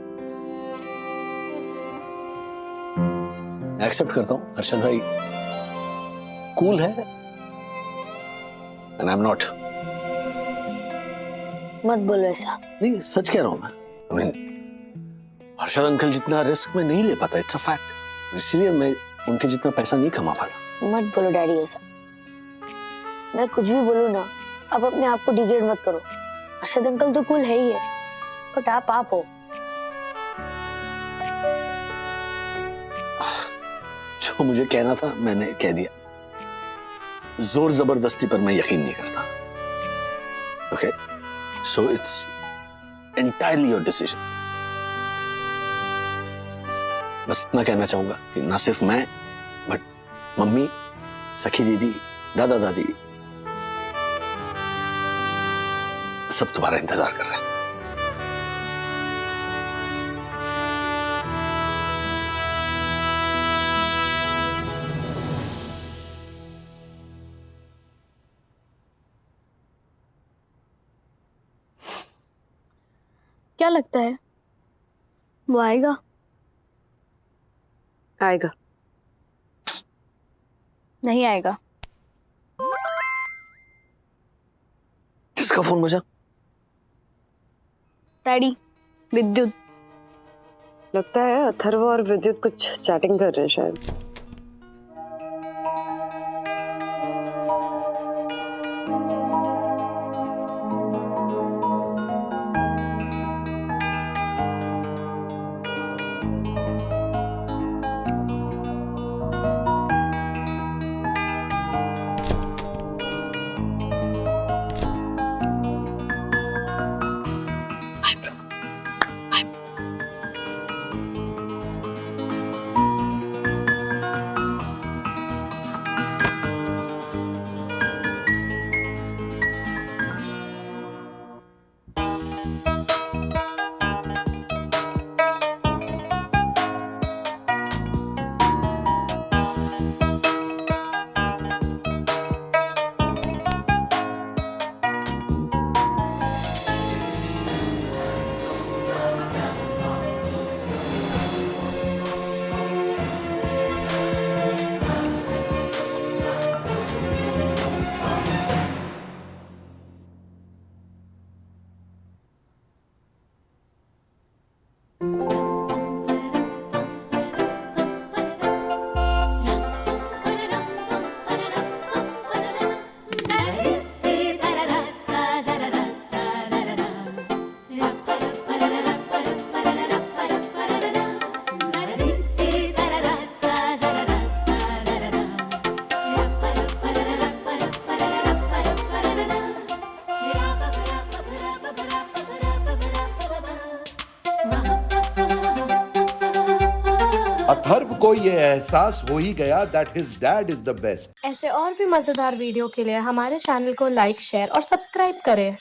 मैं एक्सेप्ट करता हूं अर्शद भाई कूल है एंड आई एम नॉट। मत बोलो ऐसा। नहीं, सच कह रहा हूं मैं। I mean, हर्षद अंकल जितना रिस्क में नहीं ले पाता, इट्स अ फैक्ट। इसलिए मैं उनके जितना पैसा नहीं कमा पाता। मत बोलो डैडी ऐसा। मैं कुछ भी बोलूं ना, आप अपने आप को डिग्रेड मत करो। अर्शद अंकल तो कूल है ही है, बट आप हो। जो मुझे कहना था मैंने कह दिया। जोर जबरदस्ती पर मैं यकीन नहीं करता। Okay, so it's entirely your decision. बस इतना कहना चाहूंगा कि ना सिर्फ मैं, बट मम्मी, सखी दीदी, दादा दादी सब तुम्हारा इंतजार कर रहे हैं। क्या लगता है वो आएगा? आएगा। नहीं आएगा। किसका फोन बजा? डैडी, विद्युत। लगता है अथर्व और विद्युत कुछ चैटिंग कर रहे हैं शायद। अथर्व को ये एहसास हो ही गया that his dad is the best. ऐसे और भी मजेदार वीडियो के लिए हमारे चैनल को लाइक, शेयर और सब्सक्राइब करें।